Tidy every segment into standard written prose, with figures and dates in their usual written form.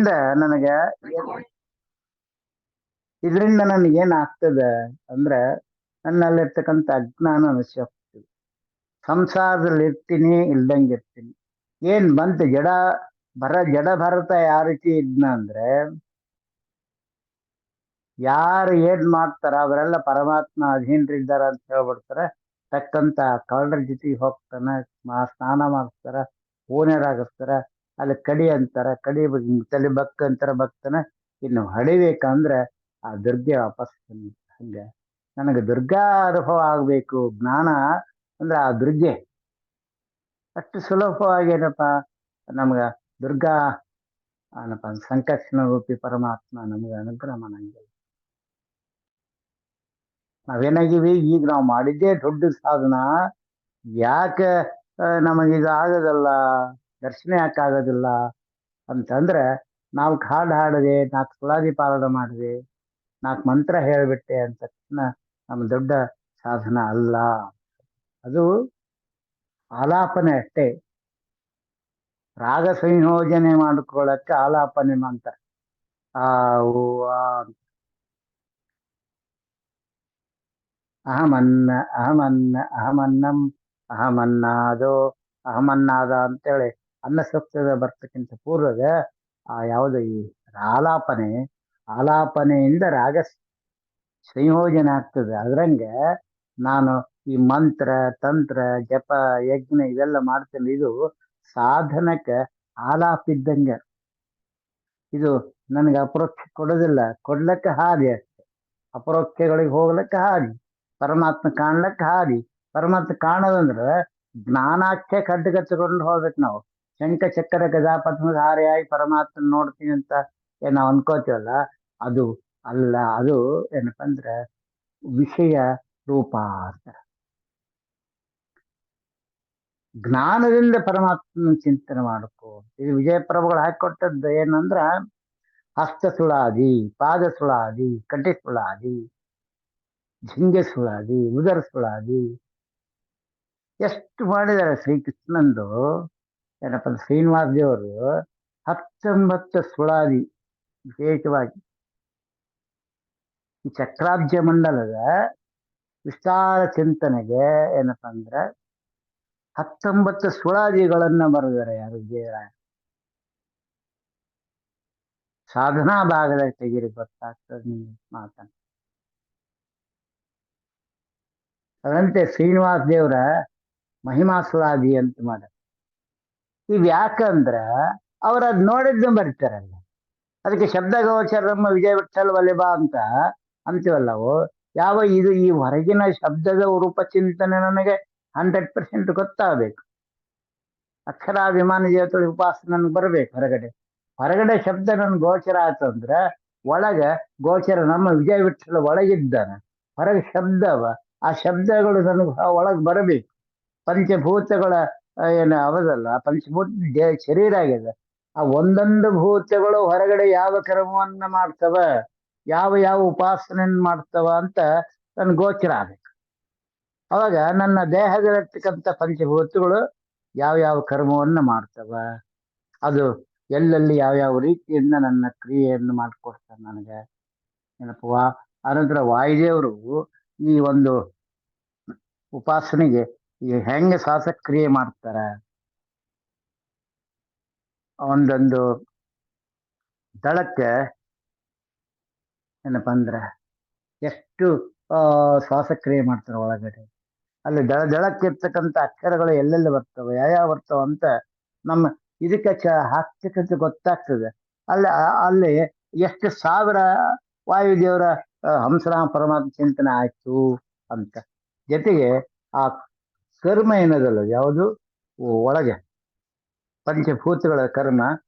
ಇದರಿಂದ ನನಗೆ ಇದರಿಂದ ನನಗೆ ಏನಾಗ್ತದೆ ಅಂದ್ರೆ ನನ್ನಲ್ಲಿರ್ತಕ್ಕಂಥ ಅಜ್ಞಾನ ನಶಿಸಿ ಹೋಗ್ತದೆ. ಸಂಸಾರದಲ್ಲಿ ಇರ್ತೀನಿ, ಇಲ್ದಂಗೆ ಇರ್ತೀನಿ. ಏನ್ ಬಂತು ಜಡ ಭರತ ಯಾವ ರೀತಿ ಇದ್ನ ಅಂದ್ರೆ, ಯಾರು ಏನ್ ಮಾಡ್ತಾರ ಅವರೆಲ್ಲ ಪರಮಾತ್ಮ ಅಧೀನರಿದ್ದಾರ ಅಂತ ಹೇಳ್ಬಿಡ್ತಾರ. ತಕ್ಕಂತ ಕಳ್ಳರ ಜೊತೆಗೆ ಹೋಗ್ತಾನ, ಸ್ನಾನ ಮಾಡಿಸ್ತಾರ, ಓಣ್ಯರಾಗಿಸ್ತಾರ, ಅಲ್ಲಿ ಕಡಿ ಅಂತಾರ, ಕಡಿ ತಲೆ ಬಕ್ ಅಂತಾರ, ಬಕ್ತಾನ. ಇನ್ನು ಹೊಡಿಬೇಕಂದ್ರ ಆ ದುರ್ಗೆ ವಾಪಸ್ ಬಂದ. ಹಂಗ ನನಗೆ ದುರ್ಗಾ ಅನುಭವ ಆಗ್ಬೇಕು. ಜ್ಞಾನ ಅಂದ್ರೆ ಆ ದುರ್ಗೆ ಅಷ್ಟು ಸುಲಭವಾಗಿ ಏನಪ್ಪ ನಮ್ಗ ದುರ್ಗಾ ಏನಪ್ಪ ಸಂಕರ್ಷಣ ರೂಪಿ ಪರಮಾತ್ಮ ನಮ್ಗೆ ಅನುಗ್ರಹ ಮಾಡಂಗಿಲ್ಲ. ನಾವೇನಾಗಿವಿ, ಈಗ ನಾವು ಮಾಡಿದ್ದೇ ದೊಡ್ಡ ಸಾಧನ. ಯಾಕೆ ನಮಗೀಗ ಆಗೋದಲ್ಲ, ದರ್ಶನ ಯಾಕೆ ಆಗೋದಿಲ್ಲ ಅಂತಂದ್ರೆ, ನಾವು ಹಾಡು ಹಾಡದೆ, 4 ಸುಳಾದಿ ಪಾಲನ ಮಾಡಿದೆ, 4 ಮಂತ್ರ ಹೇಳಿಬಿಟ್ಟೆ ಅಂತ ತಕ್ಷಣ ನಮ್ಮ ದೊಡ್ಡ ಸಾಧನ ಅಲ್ಲ. ಅದು ಆಲಾಪನೆ ಅಷ್ಟೇ. ರಾಗ ಸಂಯೋಜನೆ ಮಾಡ್ಕೊಳ್ಳಕ್ಕೆ ಆಲಾಪನೆ ಮಾಡ್ತಾರೆ. ಆ ಓ ಆ ಅಹಮನ್ನ ಅಹಮನ್ನ ಅಹಮನ್ನಂ ಅಹಮನ್ನಾದೋ ಅಹಮನ್ನಾದ ಅಂತೇಳಿ ಅನ್ನ ಸಪ್ತದ ಬರ್ತಕ್ಕಿಂತ ಪೂರ್ವದ ಆ ಯಾವುದು ಈ ಆಲಾಪನೆಯಿಂದ ರಾಗ ಸಂಯೋಜನೆ ಆಗ್ತದೆ. ಅದ್ರಂಗೆ ನಾನು ಈ ಮಂತ್ರ ತಂತ್ರ ಜಪ ಯಜ್ಞ ಇವೆಲ್ಲ ಮಾಡ್ತೇನೆ. ಇದು ಸಾಧನಕ್ಕೆ ಆಲಾಪಿದ್ದಂಗೆ. ಇದು ನನಗೆ ಅಪರೋಕ್ಷ ಕೊಡೋದಿಲ್ಲ, ಕೊಡ್ಲಕ್ಕೆ ಹಾದಿ ಅಷ್ಟೆ. ಅಪರೋಕ್ಷಗಳಿಗೆ ಹೋಗ್ಲಿಕ್ಕೆ ಹಾದಿ, ಪರಮಾತ್ಮ ಕಾಣ್ಲಕ್ಕೆ ಹಾದಿ. ಪರಮಾತ್ಮ ಕಾಣೋದಂದ್ರೆ ಜ್ಞಾನಾಖ್ಯ ಖಡ್ಗಚ್ಚಿಕೊಂಡು ಹೋಗ್ಬೇಕು ನಾವು. ಶಂಖ ಚಕ್ರ ಗದಾ ಪದ್ಮಧಾರಿಯಾಗಿ ಪರಮಾತ್ಮ ನೋಡ್ತೀನಿ ಅಂತ ಏನ್ ನಾವು ಅನ್ಕೋತೀವಲ್ಲ, ಅದು ಅಲ್ಲ. ಅದು ಏನಪ್ಪ ಅಂದ್ರೆ ವಿಷಯ ರೂಪ ಅಂತ. ಜ್ಞಾನದಿಂದ ಪರಮಾತ್ಮನ ಚಿಂತನೆ ಮಾಡಬೇಕು. ಇದು ವಿಜಯಪ್ರಭುಗಳು ಹಾಕಿಕೊಟ್ಟದ್ದು ಏನಂದ್ರ, ಹಸ್ತ ಸುಳಾದಿ, ಪಾದ ಸುಳಾದಿ, ಕಟಿ ಸುಳಾದಿ, ಜಿಂಗೆ ಸುಳಾದಿ, ಉದರ ಸುಳಾದಿ, ಎಷ್ಟು ಮಾಡಿದ್ದಾರೆ ಶ್ರೀಕೃಷ್ಣಂದು. ಏನಪ್ಪ ಶ್ರೀನಿವಾಸ ದೇವರು 19 ಸುಳಾದಿ ವಿಶೇಷವಾಗಿ ಈ ಚಕ್ರಾಬ್ಜ ಮಂಡಲದ ವಿಸ್ತಾರ ಚಿಂತನೆಗೆ ಏನಪ್ಪ ಅಂದ್ರೆ 19 ಸುಳಾದಿಗಳನ್ನ ಬರೆದಾರೆ. ಯಾರು ವಿಜಯರಾಯ ಸಾಧನಾ ಭಾಗದ ತೆಗಿರಿ ಗೊತ್ತಾಗ್ತದೆ ನಿಮ್ಗೆ ಮಾತನ್ನು. ಅದಂತೆ ಶ್ರೀನಿವಾಸ ದೇವರ ಮಹಿಮಾ ಸುಳಾದಿ ಅಂತ ಮಾಡ. ಇವ್ ಯಾಕಂದ್ರ ಅವ್ರ ಅದ್ ನೋಡಿದ್ದ ಬರೀತಾರಲ್ಲ. ಅದಕ್ಕೆ ಶಬ್ದ ಗೋಚರಮ್ಮ ವಿಜಯ ವಿಠಲ್ ವಲಿಬಾ ಅಂತ ಅಂತೀವಲ್ಲವು. ಯಾವ ಇದು ಈ ಹೊರಗಿನ ಶಬ್ದದ ರೂಪ ಚಿಂತನೆ ನನಗೆ 100% ಗೊತ್ತಾಗಬೇಕು. ಅಕ್ಷರಾಭಿಮಾನ ದೇವತೆ ಉಪಾಸನೆ ನನ್ಗೆ ಬರ್ಬೇಕು. ಹೊರಗಡೆ ಶಬ್ದ ನನ್ ಗೋಚರ ಆಯ್ತು ಅಂದ್ರೆ ಒಳಗ ಗೋಚರ ನಮ್ಮ ವಿಜಯ ವಿಠಲ ಒಳಗಿದ್ದಾನೆ, ಹೊರಗೆ ಶಬ್ದವ. ಆ ಶಬ್ದಗಳು ನನಗೆ ಒಳಗೆ ಬರಬೇಕು. ಪಂಚಭೂತಗಳ ಏನು ಅವದಲ್ಲ, ಪಂಚಭೂತ ಶರೀರ ಆಗಿದೆ. ಆ ಒಂದೊಂದು ಭೂತಗಳು ಹೊರಗಡೆ ಯಾವ ಕರ್ಮವನ್ನ ಮಾಡ್ತವ, ಯಾವ ಉಪಾಸನೆಯನ್ನ ಮಾಡ್ತವ ಅಂತ ನನ್ ಗೋಚರ ಆಗ್ಬೇಕು. ಅವಾಗ ನನ್ನ ದೇಹದಲ್ಲಿರ್ತಕ್ಕಂಥ ಪಂಚಭೂತಗಳು ಯಾವ ಕರ್ಮವನ್ನ ಮಾಡ್ತವ, ಅದು ಎಲ್ಲೆಲ್ಲಿ ಯಾವ ರೀತಿಯಿಂದ ನನ್ನ ಕ್ರಿಯೆಯನ್ನು ಮಾಡಿಕೊಡ್ತಾರೆ ನನಗೆ. ಏನಪ್ಪ ಅನಂತರ ವಾಯುದೇವರು ಈ ಒಂದು ಉಪಾಸನೆಗೆ ಈ ಹೆಂಗೆ ಶ್ವಾಸಕ್ರಿಯೆ ಮಾಡ್ತಾರ, ಒಂದೊಂದು ದಳಕ್ಕೆ ಏನಪ್ಪ ಅಂದ್ರೆ ಎಷ್ಟು ಶ್ವಾಸಕ್ರಿಯೆ ಮಾಡ್ತಾರೆ ಒಳಗಡೆ. ಅಲ್ಲಿ ದಳಕ್ಕಿರ್ತಕ್ಕಂಥ ಅಕ್ಷರಗಳು ಎಲ್ಲೆಲ್ಲಿ ಬರ್ತವೆ, ಯಾವ ಬರ್ತವೆ ಅಂತ ನಮ್ಮ ಇದಕ್ಕೆ ಹಾಕ್ತಕ್ಕಂಥ ಗೊತ್ತಾಗ್ತದೆ. ಅಲ್ಲಿ ಎಷ್ಟು ಸಾವಿರ ವಾಯುದೇವರ ಹಂಸರಾಮ ಪರಮಾತ್ಮ ಚಿಂತನೆ ಆಯ್ತು ಅಂತ. ಜೊತೆಗೆ ಆ ಕರ್ಮ ಏನದಲ್ಲ, ಯಾವುದು ಒಳಗೆ ಪಂಚಭೂತಗಳ ಕರ್ಮ,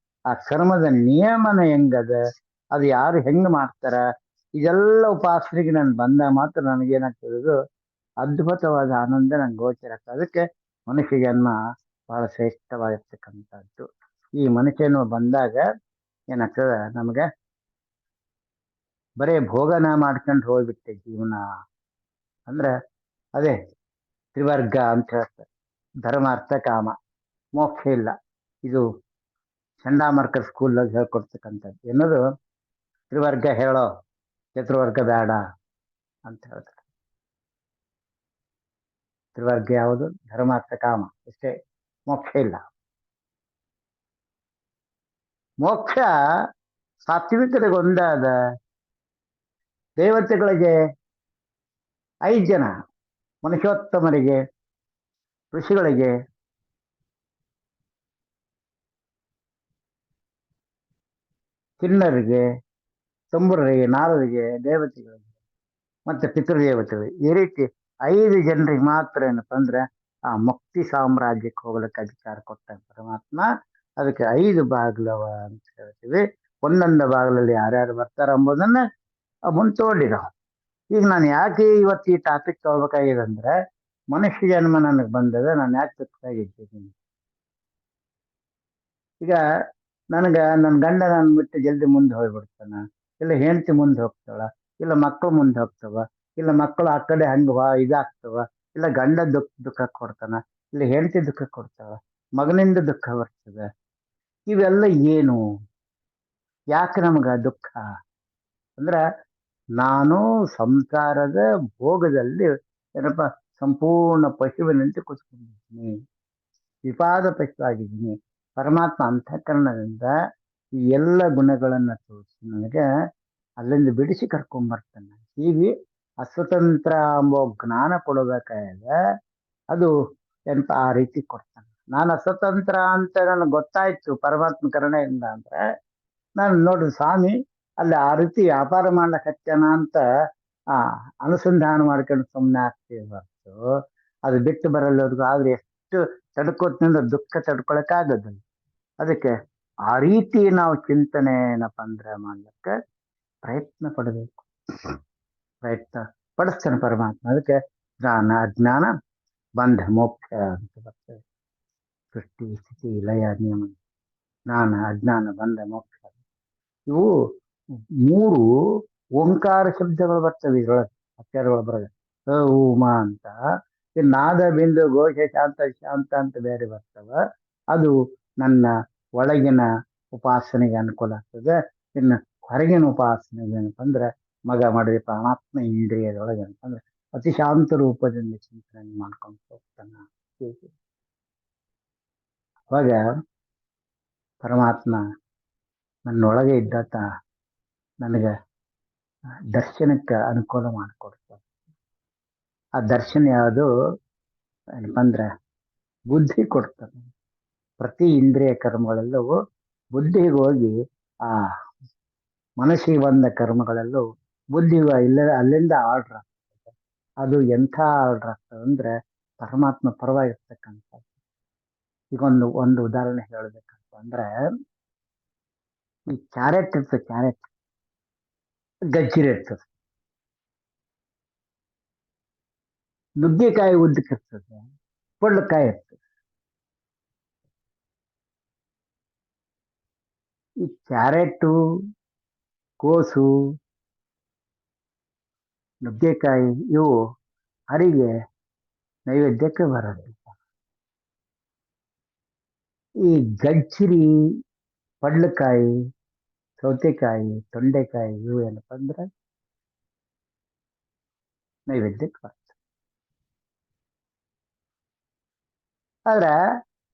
ಆ ಕರ್ಮದ ನಿಯಮನ ಹೆಂಗದ, ಅದು ಯಾರು ಹೆಂಗ್ ಮಾಡ್ತಾರ, ಇದೆಲ್ಲ ಉಪಾಸನೆಗೆ ನಾನು ಬಂದ ಮಾತ್ರ ನನಗೇನಾಗ್ತದೆ, ಅದ್ಭುತವಾದ ಆನಂದ ನಂಗೆ ಗೋಚರ ಆಗ್ತದೆ. ಅದಕ್ಕೆ ಮನುಷ್ಯ ಜನ್ಮ ಬಹಳ ಶ್ರೇಷ್ಠವಾಗಿರ್ತಕ್ಕಂಥದ್ದು. ಈ ಮನುಷ್ಯನು ಬಂದಾಗ ಏನಾಗ್ತದ, ನಮ್ಗೆ ಬರೇ ಭೋಗನ ಮಾಡ್ಕೊಂಡು ಹೋಗ್ಬಿಟ್ಟೆ ಜೀವನ ಅಂದ್ರೆ ಅದೇ ತ್ರಿವರ್ಗ ಅಂತ ಹೇಳ್ತಾರೆ. ಧರ್ಮ ಅರ್ಥ ಕಾಮ, ಮೋಕ್ಷ ಇಲ್ಲ. ಇದು ಚಂಡಾಮರ್ಕರ್ ಸ್ಕೂಲ್ದಾಗ ಹೇಳ್ಕೊಡ್ತಕ್ಕಂಥದ್ದು ಏನದು, ತ್ರಿವರ್ಗ ಹೇಳೋ ಚತುರ್ವರ್ಗ ಬೇಡ ಅಂತ ಹೇಳ್ತಾರೆ. ತ್ರಿವರ್ಗ ಯಾವುದು? ಧರ್ಮಾರ್ಥ ಕಾಮ, ಇಷ್ಟೇ, ಮೋಕ್ಷ ಇಲ್ಲ. ಮೋಕ್ಷ ಸಾತ್ವಿಕರಿಗೆ ಒಂದಾದ, ದೇವತೆಗಳಿಗೆ 5 ಜನ, ಮನುಷ್ಯೋತ್ತಮರಿಗೆ, ಋಷಿಗಳಿಗೆ, ಕಿನ್ನರಿಗೆ, ತಂಬುರರಿಗೆ, ನಾರರಿಗೆ, ದೇವತೆಗಳಿಗೆ ಮತ್ತೆ ಪಿತೃದೇವತೆಗಳಿಗೆ, ಈ ರೀತಿ 5 ಜನರಿಗೆ ಮಾತ್ರ ಏನಪ್ಪ ಅಂದ್ರೆ ಆ ಮುಕ್ತಿ ಸಾಮ್ರಾಜ್ಯಕ್ಕೆ ಹೋಗ್ಲಿಕ್ಕೆ ಅಧಿಕಾರ ಕೊಟ್ಟ ಪರಮಾತ್ಮ. ಅದಕ್ಕೆ 5 ಬಾಗಿಲವ ಅಂತ ಹೇಳ್ತೀವಿ. ಒಂದೊಂದು ಬಾಗಿಲಲ್ಲಿ ಯಾರ್ಯಾರು ಬರ್ತಾರ ಎಂಬುದನ್ನ ಮುಂತೋಡಿದ. ಈಗ ನಾನು ಯಾಕೆ ಇವತ್ತು ಈ ಟಾಪಿಕ್ ತಗೋಬೇಕಾಗಿದೆ ಅಂದ್ರೆ, ಮನುಷ್ಯ ಜನ್ಮ ನನಗೆ ಬಂದದ, ನಾನು ಯಾಕೆ ತಪ್ಪಾಗಿದ್ದೀನಿ. ಈಗ ನನ್ನ ಗಂಡ ನಾನು ಬಿಟ್ಟು ಜಲ್ದಿ ಮುಂದೆ ಹೋಗ್ಬಿಡ್ತಾನ, ಇಲ್ಲ ಹೆಂಡತಿ ಮುಂದೆ ಹೋಗ್ತಾಳ, ಇಲ್ಲ ಮಕ್ಕಳು ಮುಂದೆ ಹೋಗ್ತಾವ, ಇಲ್ಲ ಮಕ್ಕಳು ಆ ಕಡೆ ಹಂಗ ಇದಾಗ್ತವ, ಇಲ್ಲ ಗಂಡ ದುಃಖ ಕೊಡ್ತಾನ, ಇಲ್ಲ ಹೆಂಡತಿ ದುಃಖ ಕೊಡ್ತಾವ, ಮಗನಿಂದ ದುಃಖ ಬರ್ತದೆ. ಇವೆಲ್ಲ ಏನು? ಯಾಕೆ ನಮಗ ದುಃಖ ಅಂದ್ರ, ನಾನು ಸಂಸಾರದ ಭೋಗದಲ್ಲಿ ಏನಪ್ಪ ಸಂಪೂರ್ಣ ಪಶುವಿನಂತೆ ಕೂತ್ಕೊಂಡಿದ್ದೀನಿ, ವಿಪಾದ ಪಶುವಾಗಿದ್ದೀನಿ. ಪರಮಾತ್ಮ ಅಂತಃಕರಣದಿಂದ ಈ ಎಲ್ಲ ಗುಣಗಳನ್ನ ತೋರಿಸಿ ನನಗೆ ಅಲ್ಲಿಂದ ಬಿಡಿಸಿ ಕರ್ಕೊಂಡ್ಬರ್ತಾನೆ. ಹೀಗೆ ಅಸ್ವತಂತ್ರ ಎಂಬ ಜ್ಞಾನ ಕೊಡಬೇಕಾದ ಅದು ಎಂತ ಆ ರೀತಿ ಕೊಡ್ತಾನೆ. ನಾನು ಅಸ್ವತಂತ್ರ ಅಂತ ನನಗೆ ಗೊತ್ತಾಯ್ತು ಪರಮಾತ್ಮ ಕರುಣೆಯಿಂದ ಅಂದ್ರೆ, ನಾನು ನೋಡ್ರಿ ಸ್ವಾಮಿ ಅಲ್ಲಿ ಆ ರೀತಿ ವ್ಯಾಪಾರ ಮಾಡ್ಲಿಕ್ಕೆ ಹತ್ಯಾನ ಅಂತ ಆ ಅನುಸಂಧಾನ ಮಾಡ್ಕೊಂಡು ಸುಮ್ಮನೆ ಆಗ್ತೀವಿ ಹೊರತು, ಅದು ಬಿಟ್ಟು ಬರಲ್ಲವ್ರಿಗೂ ಆದ್ರೆ ಎಷ್ಟು ತಡ್ಕೋತಿನಿಂದ ದುಃಖ ತಡ್ಕೊಳಕ್ ಆಗೋದಿಲ್ಲ. ಅದಕ್ಕೆ ಆ ರೀತಿ ನಾವು ಚಿಂತನೆ ಏನಪ್ಪ ಅಂದ್ರೆ ಮಾಡ್ಲಿಕ್ಕೆ ಪ್ರಯತ್ನ ಪಡಬೇಕು. ಪ್ರಯತ್ನ ಪಡಿಸ್ತಾನೆ ಪರಮಾತ್ಮ. ಅದಕ್ಕೆ ಜ್ಞಾನ ಅಜ್ಞಾನ ಬಂಧ ಮೋಕ್ಷ ಅಂತ ಬರ್ತದೆ. ಸೃಷ್ಟಿ ಸ್ಥಿತಿ ಲಯ ನಿಯಮ, ಜ್ಞಾನ ಅಜ್ಞಾನ ಬಂಧ ಮೋಕ್ಷ, ಇವು 3 ಓಂಕಾರ ಶಬ್ದಗಳು ಬರ್ತವೆ ಇದ್ರೊಳಗೆ, ಅಕ್ಷರಗಳು ಬರೋದು. ಉಮ ಅಂತ, ನಾದ ಬಿಂದು ಘೋಷ ಶಾಂತ ಶಾಂತ ಅಂತ ಬೇರೆ ಬರ್ತವ. ಅದು ನನ್ನ ಒಳಗಿನ ಉಪಾಸನೆಗೆ ಅನುಕೂಲ ಆಗ್ತದೆ. ಇನ್ನು ಹೊರಗಿನ ಉಪಾಸನೆಗೆ ಏನಪ್ಪ ಅಂದ್ರೆ ಮಗ ಮಾಡಿದ ಪರಮಾತ್ಮ ಇಂದ್ರಿಯದೊಳಗೆ ಅಂತಂದ್ರೆ ಅತಿ ಶಾಂತ ರೂಪದಿಂದ ಚಿಂತನೆ ಮಾಡ್ಕೊಂಡು ಹೋಗ್ತಾನ. ಅವಾಗ ಪರಮಾತ್ಮ ನನ್ನೊಳಗೆ ಇದ್ದಾತ ನನಗೆ ದರ್ಶನಕ್ಕೆ ಅನುಕೂಲ ಮಾಡಿಕೊಡ್ತಾರೆ. ಆ ದರ್ಶನ ಯಾವುದು ಏನಪ್ಪ ಅಂದ್ರೆ ಬುದ್ಧಿ ಕೊಡ್ತಾನೆ. ಪ್ರತಿ ಇಂದ್ರಿಯ ಕರ್ಮಗಳೆಲ್ಲವೂ ಬುದ್ಧಿಗೆ ಹೋಗಿ ಆ ಮನಸ್ಸಿಗೆ ಬಂದ ಕರ್ಮಗಳೆಲ್ಲವೂ ಬುದ್ಧಿಗೂ ಅಲ್ಲಿಂದ ಆರ್ಡರ್ ಆಗ್ತದೆ. ಅದು ಎಂಥ ಆರ್ಡರ್ ಆಗ್ತದೆ ಅಂದ್ರೆ ಪರಮಾತ್ಮ ಪರವಾಗಿರ್ತಕ್ಕಂಥದ್ದು. ಈಗ ಒಂದು ಉದಾಹರಣೆ ಹೇಳ್ಬೇಕಂತ ಅಂದ್ರೆ, ಈ ಕ್ಯಾರೆಟ್ ಇರ್ತದೆ, ಕ್ಯಾರೆಟ್ ಗಜ್ಜಿರಿ ಇರ್ತದೆ, ನುಗ್ಗೆಕಾಯಿ ಉದ್ದಕ್ಕಿರ್ತದೆ, ಪೊಳ್ಳಕಾಯಿ ಇರ್ತದೆ. ಈ ಕ್ಯಾರೆಟು, ಕೋಸು, ನುಗ್ಗೆಕಾಯಿ ಇವು ಹರಿಗೆ ನೈವೇದ್ಯಕ್ಕೆ ಬರೋದಿಲ್ಲ. ಈ ಗಜ್ಜಿರಿ, ಪಡ್ಲಕಾಯಿ, ಸೌತೆಕಾಯಿ, ತೊಂಡೆಕಾಯಿ ಇವು ಏನಪ್ಪ ಅಂದ್ರೆ ನೈವೇದ್ಯಕ್ಕೆ ಬರ್ತದೆ. ಆದ್ರೆ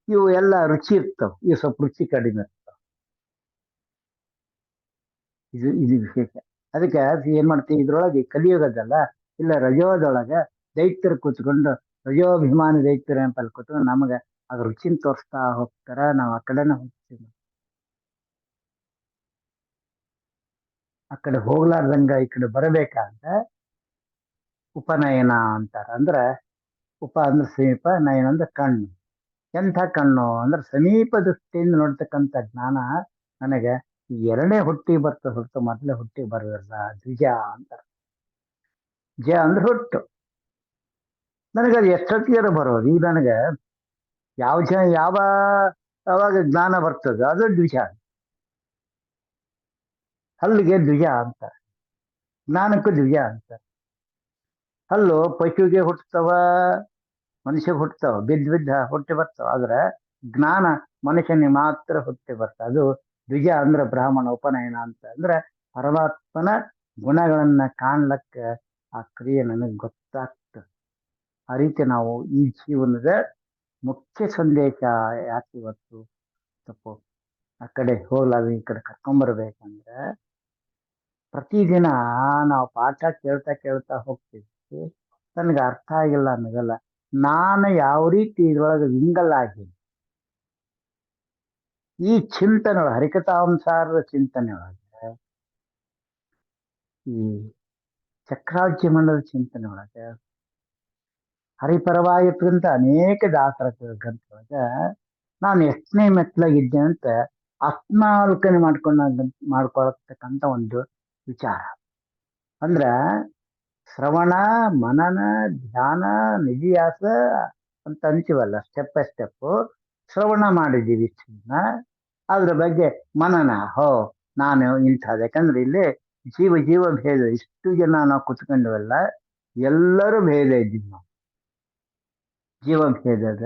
ಇವು ಎಲ್ಲ ರುಚಿ ಇರ್ತಾವ, ಇವು ಸ್ವಲ್ಪ ರುಚಿ ಕಡಿಮೆ ಇರ್ತಾವ. ಇದು ವಿಶೇಷ. ಅದಕ್ಕೆ ಏನ್ ಮಾಡ್ತೀವಿ, ಇದ್ರೊಳಗೆ ಕಲಿಯುಗದಲ್ಲ, ಇಲ್ಲ ರಜೋದೊಳಗೆ ದೈತ್ಯರು ಕೂತ್ಕೊಂಡು, ರಜೋಭಿಮಾನಿ ದೈತ್ಯರು ಅಂತ ಕೂತ್ಕೊಂಡು ನಮಗೆ ಅದ್ರ ರುಚಿನ ತೋರಿಸ್ತಾ ಹೋಗ್ತಾರ. ನಾವು ಆ ಕಡೆನ ಹೋಗ್ತೀವಿ. ಆ ಕಡೆ ಹೋಗ್ಲಾರ್ದಂಗ ಈ ಕಡೆ ಬರಬೇಕಂತ ಉಪನಯನ ಅಂತಾರ. ಅಂದ್ರೆ ಉಪ ಅಂದ್ರೆ ಸಮೀಪ, ನಯನ ಅಂದ್ರೆ ಕಣ್ಣು. ಎಂಥ ಕಣ್ಣು ಅಂದ್ರೆ ಸಮೀಪ ದೃಷ್ಟಿಯಿಂದ ನೋಡ್ತಕ್ಕಂಥ ಜ್ಞಾನ ನನಗೆ 2ನೇ ಹುಟ್ಟಿ ಬರ್ತದೆ ಹೊರತು ಮೊದಲೇ ಹುಟ್ಟಿ ಬರೋದಿಲ್ಲ. ದ್ವಿಜ ಅಂತಾರೆ. ಜ ಅಂದ್ರೆ ಹುಟ್ಟು. ನನಗೆ ಅದು ಎಷ್ಟೊತ್ತಿಗೆ ಬರೋದು. ಈಗ ನನಗೆ ಯಾವ ಯಾವಾಗ ಜ್ಞಾನ ಬರ್ತದೆ ಅದು ದ್ವಿಜ. ಹಲ್ಲಿಗೆ ದ್ವಿಜ ಅಂತಾರೆ, ಜ್ಞಾನಕ್ಕೂ ದ್ವಿಜ ಅಂತಾರೆ. ಹಲ್ಲು ಪಶುವಿಗೆ ಹುಟ್ಟುತ್ತವ, ಮನುಷ್ಯಗೆ ಹುಟ್ಟುತ್ತವ, ಬಿದ್ದ ಹುಟ್ಟಿ ಬರ್ತಾವ. ಆದ್ರೆ ಜ್ಞಾನ ಮನುಷ್ಯನಿಗೆ ಮಾತ್ರ ಹುಟ್ಟಿ ಬರ್ತದೆ. ಅದು ದ್ವಿಜ ಅಂದ್ರೆ ಬ್ರಾಹ್ಮಣ, ಉಪನಯನ ಅಂತ ಅಂದ್ರೆ ಪರಮಾತ್ಮನ ಗುಣಗಳನ್ನ ಕಾಣ್ಲಕ್ಕ ಆ ಕ್ರಿಯೆ ನನಗೆ ಗೊತ್ತಾಗ್ತದೆ. ಆ ರೀತಿ ನಾವು ಈ ಜೀವನದ ಮುಖ್ಯ ಸಂದೇಶ ಯಾಕೆ ಇವತ್ತು ತಪ್ಪು ಆ ಕಡೆ ಹೋಗ್ಲಾಗ ಈ ಕಡೆ ಕರ್ಕೊಂಬರ್ಬೇಕಂದ್ರೆ, ಪ್ರತಿದಿನ ನಾವು ಪಾಠ ಕೇಳ್ತಾ ಕೇಳ್ತಾ ಹೋಗ್ತೀವಿ, ನನಗೆ ಅರ್ಥ ಆಗಿಲ್ಲ ಅನ್ನೋದಲ್ಲ, ನಾನು ಯಾವ ರೀತಿ ಇದ್ರೊಳಗೆ ವಿಂಗಲ್ ಆಗಿ ಈ ಚಿಂತನೆ ಹರಿಕಥಾಂಸಾರದ ಚಿಂತನೆ ಒಳಗೆ, ಈ ಚಕ್ರಾಜ್ಯ ಮಂಡಲದ ಚಿಂತನೆ ಒಳಗೆ, ಹರಿಪರವಾಗಿರ್ತಕ್ಕಂಥ ಅನೇಕ ದಾಸರ ಗ್ರಂಥೊಳಗೆ ನಾನು ಎಷ್ಟನೇ ಮೆಟ್ಲಾಗಿದ್ದೆ ಅಂತ ಆತ್ಮಾವಲೋಕನೆ ಮಾಡ್ಕೊಳತಕ್ಕಂಥ ಒಂದು ವಿಚಾರ. ಅಂದ್ರ ಶ್ರವಣ, ಮನನ, ಧ್ಯಾನ, ನಿಧಿಯಾಸ ಅಂತ ಅಂತೀವಲ್ಲ, ಸ್ಟೆಪ್ ಬೈ ಸ್ಟೆಪ್ ಶ್ರವಣ ಮಾಡಿದ್ದೀವಿ ಇಷ್ಟನ್ನ. ಅದ್ರ ಬಗ್ಗೆ ಮನನ, ನಾನು ಇಂಥದ್ದು, ಯಾಕಂದ್ರೆ ಇಲ್ಲಿ ಜೀವ ಭೇದ, ಇಷ್ಟು ಜನ ನಾವು ಕುತ್ಕೊಂಡವಲ್ಲ, ಎಲ್ಲರೂ ಭೇದ ಇದ್ದೀವಿ ನಾವು. ಜೀವ ಭೇದದ,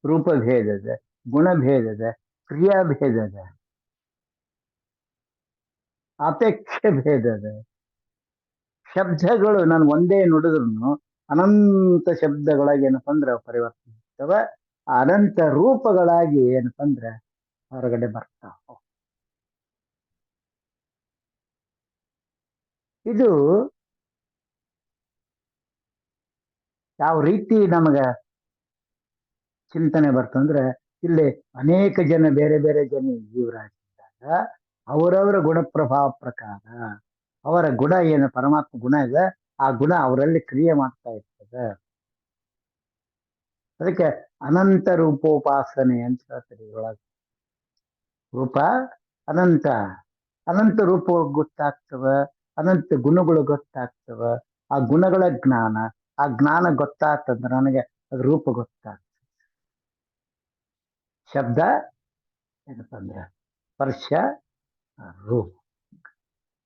ರೂಪ ಭೇದದ, ಗುಣ ಭೇದದ, ಕ್ರಿಯಾ ಭೇದದ, ಅಪೇಕ್ಷೆ ಭೇದದ, ಶಬ್ದಗಳು ನಾನು ಒಂದೇ ನುಡಿದ್ರು ಅನಂತ ಶಬ್ದಗಳಾಗಿ ಏನಪ್ಪ ಅಂದ್ರೆ ಪರಿವರ್ತನೆ ಆಗ್ತವೆ. ಅನಂತ ರೂಪಗಳಾಗಿ ಏನಪ್ಪ ಅಂದ್ರೆ ಹೊರಗಡೆ ಬರ್ತಾವ. ಇದು ಯಾವ ರೀತಿ ನಮಗ ಚಿಂತನೆ ಬರ್ತಂದ್ರೆ, ಇಲ್ಲಿ ಅನೇಕ ಜನ ಬೇರೆ ಬೇರೆ ಜನ ಜೀವರಾಗಿದ್ದಾಗ ಅವರವರ ಗುಣ ಪ್ರಭಾವ ಪ್ರಕಾರ ಅವರ ಗುಣ ಏನು ಪರಮಾತ್ಮ ಗುಣ ಇದೆ, ಆ ಗುಣ ಅವರಲ್ಲಿ ಕ್ರಿಯೆ ಮಾಡ್ತಾ ಇರ್ತದೆ. ಅದಕ್ಕೆ ಅನಂತ ರೂಪೋಪಾಸನೆ ಅಂತ ಹೇಳ್ತಾರೆ ಇದ್ರೊಳಗೆ. ರೂಪ ಅನಂತ, ಅನಂತ ರೂಪ ಗೊತ್ತಾಗ್ತವ, ಅನಂತ ಗುಣಗಳು ಗೊತ್ತಾಗ್ತವ. ಆ ಗುಣಗಳ ಜ್ಞಾನ, ಆ ಜ್ಞಾನ ಗೊತ್ತಾಗ್ತಂದ್ರೆ ನನಗೆ ಅದು ರೂಪ ಗೊತ್ತಾಗ್ತದೆ. ಶಬ್ದ ಏನಪ್ಪ ಅಂದ್ರೆ ಸ್ಪರ್ಶ, ರೂಪ,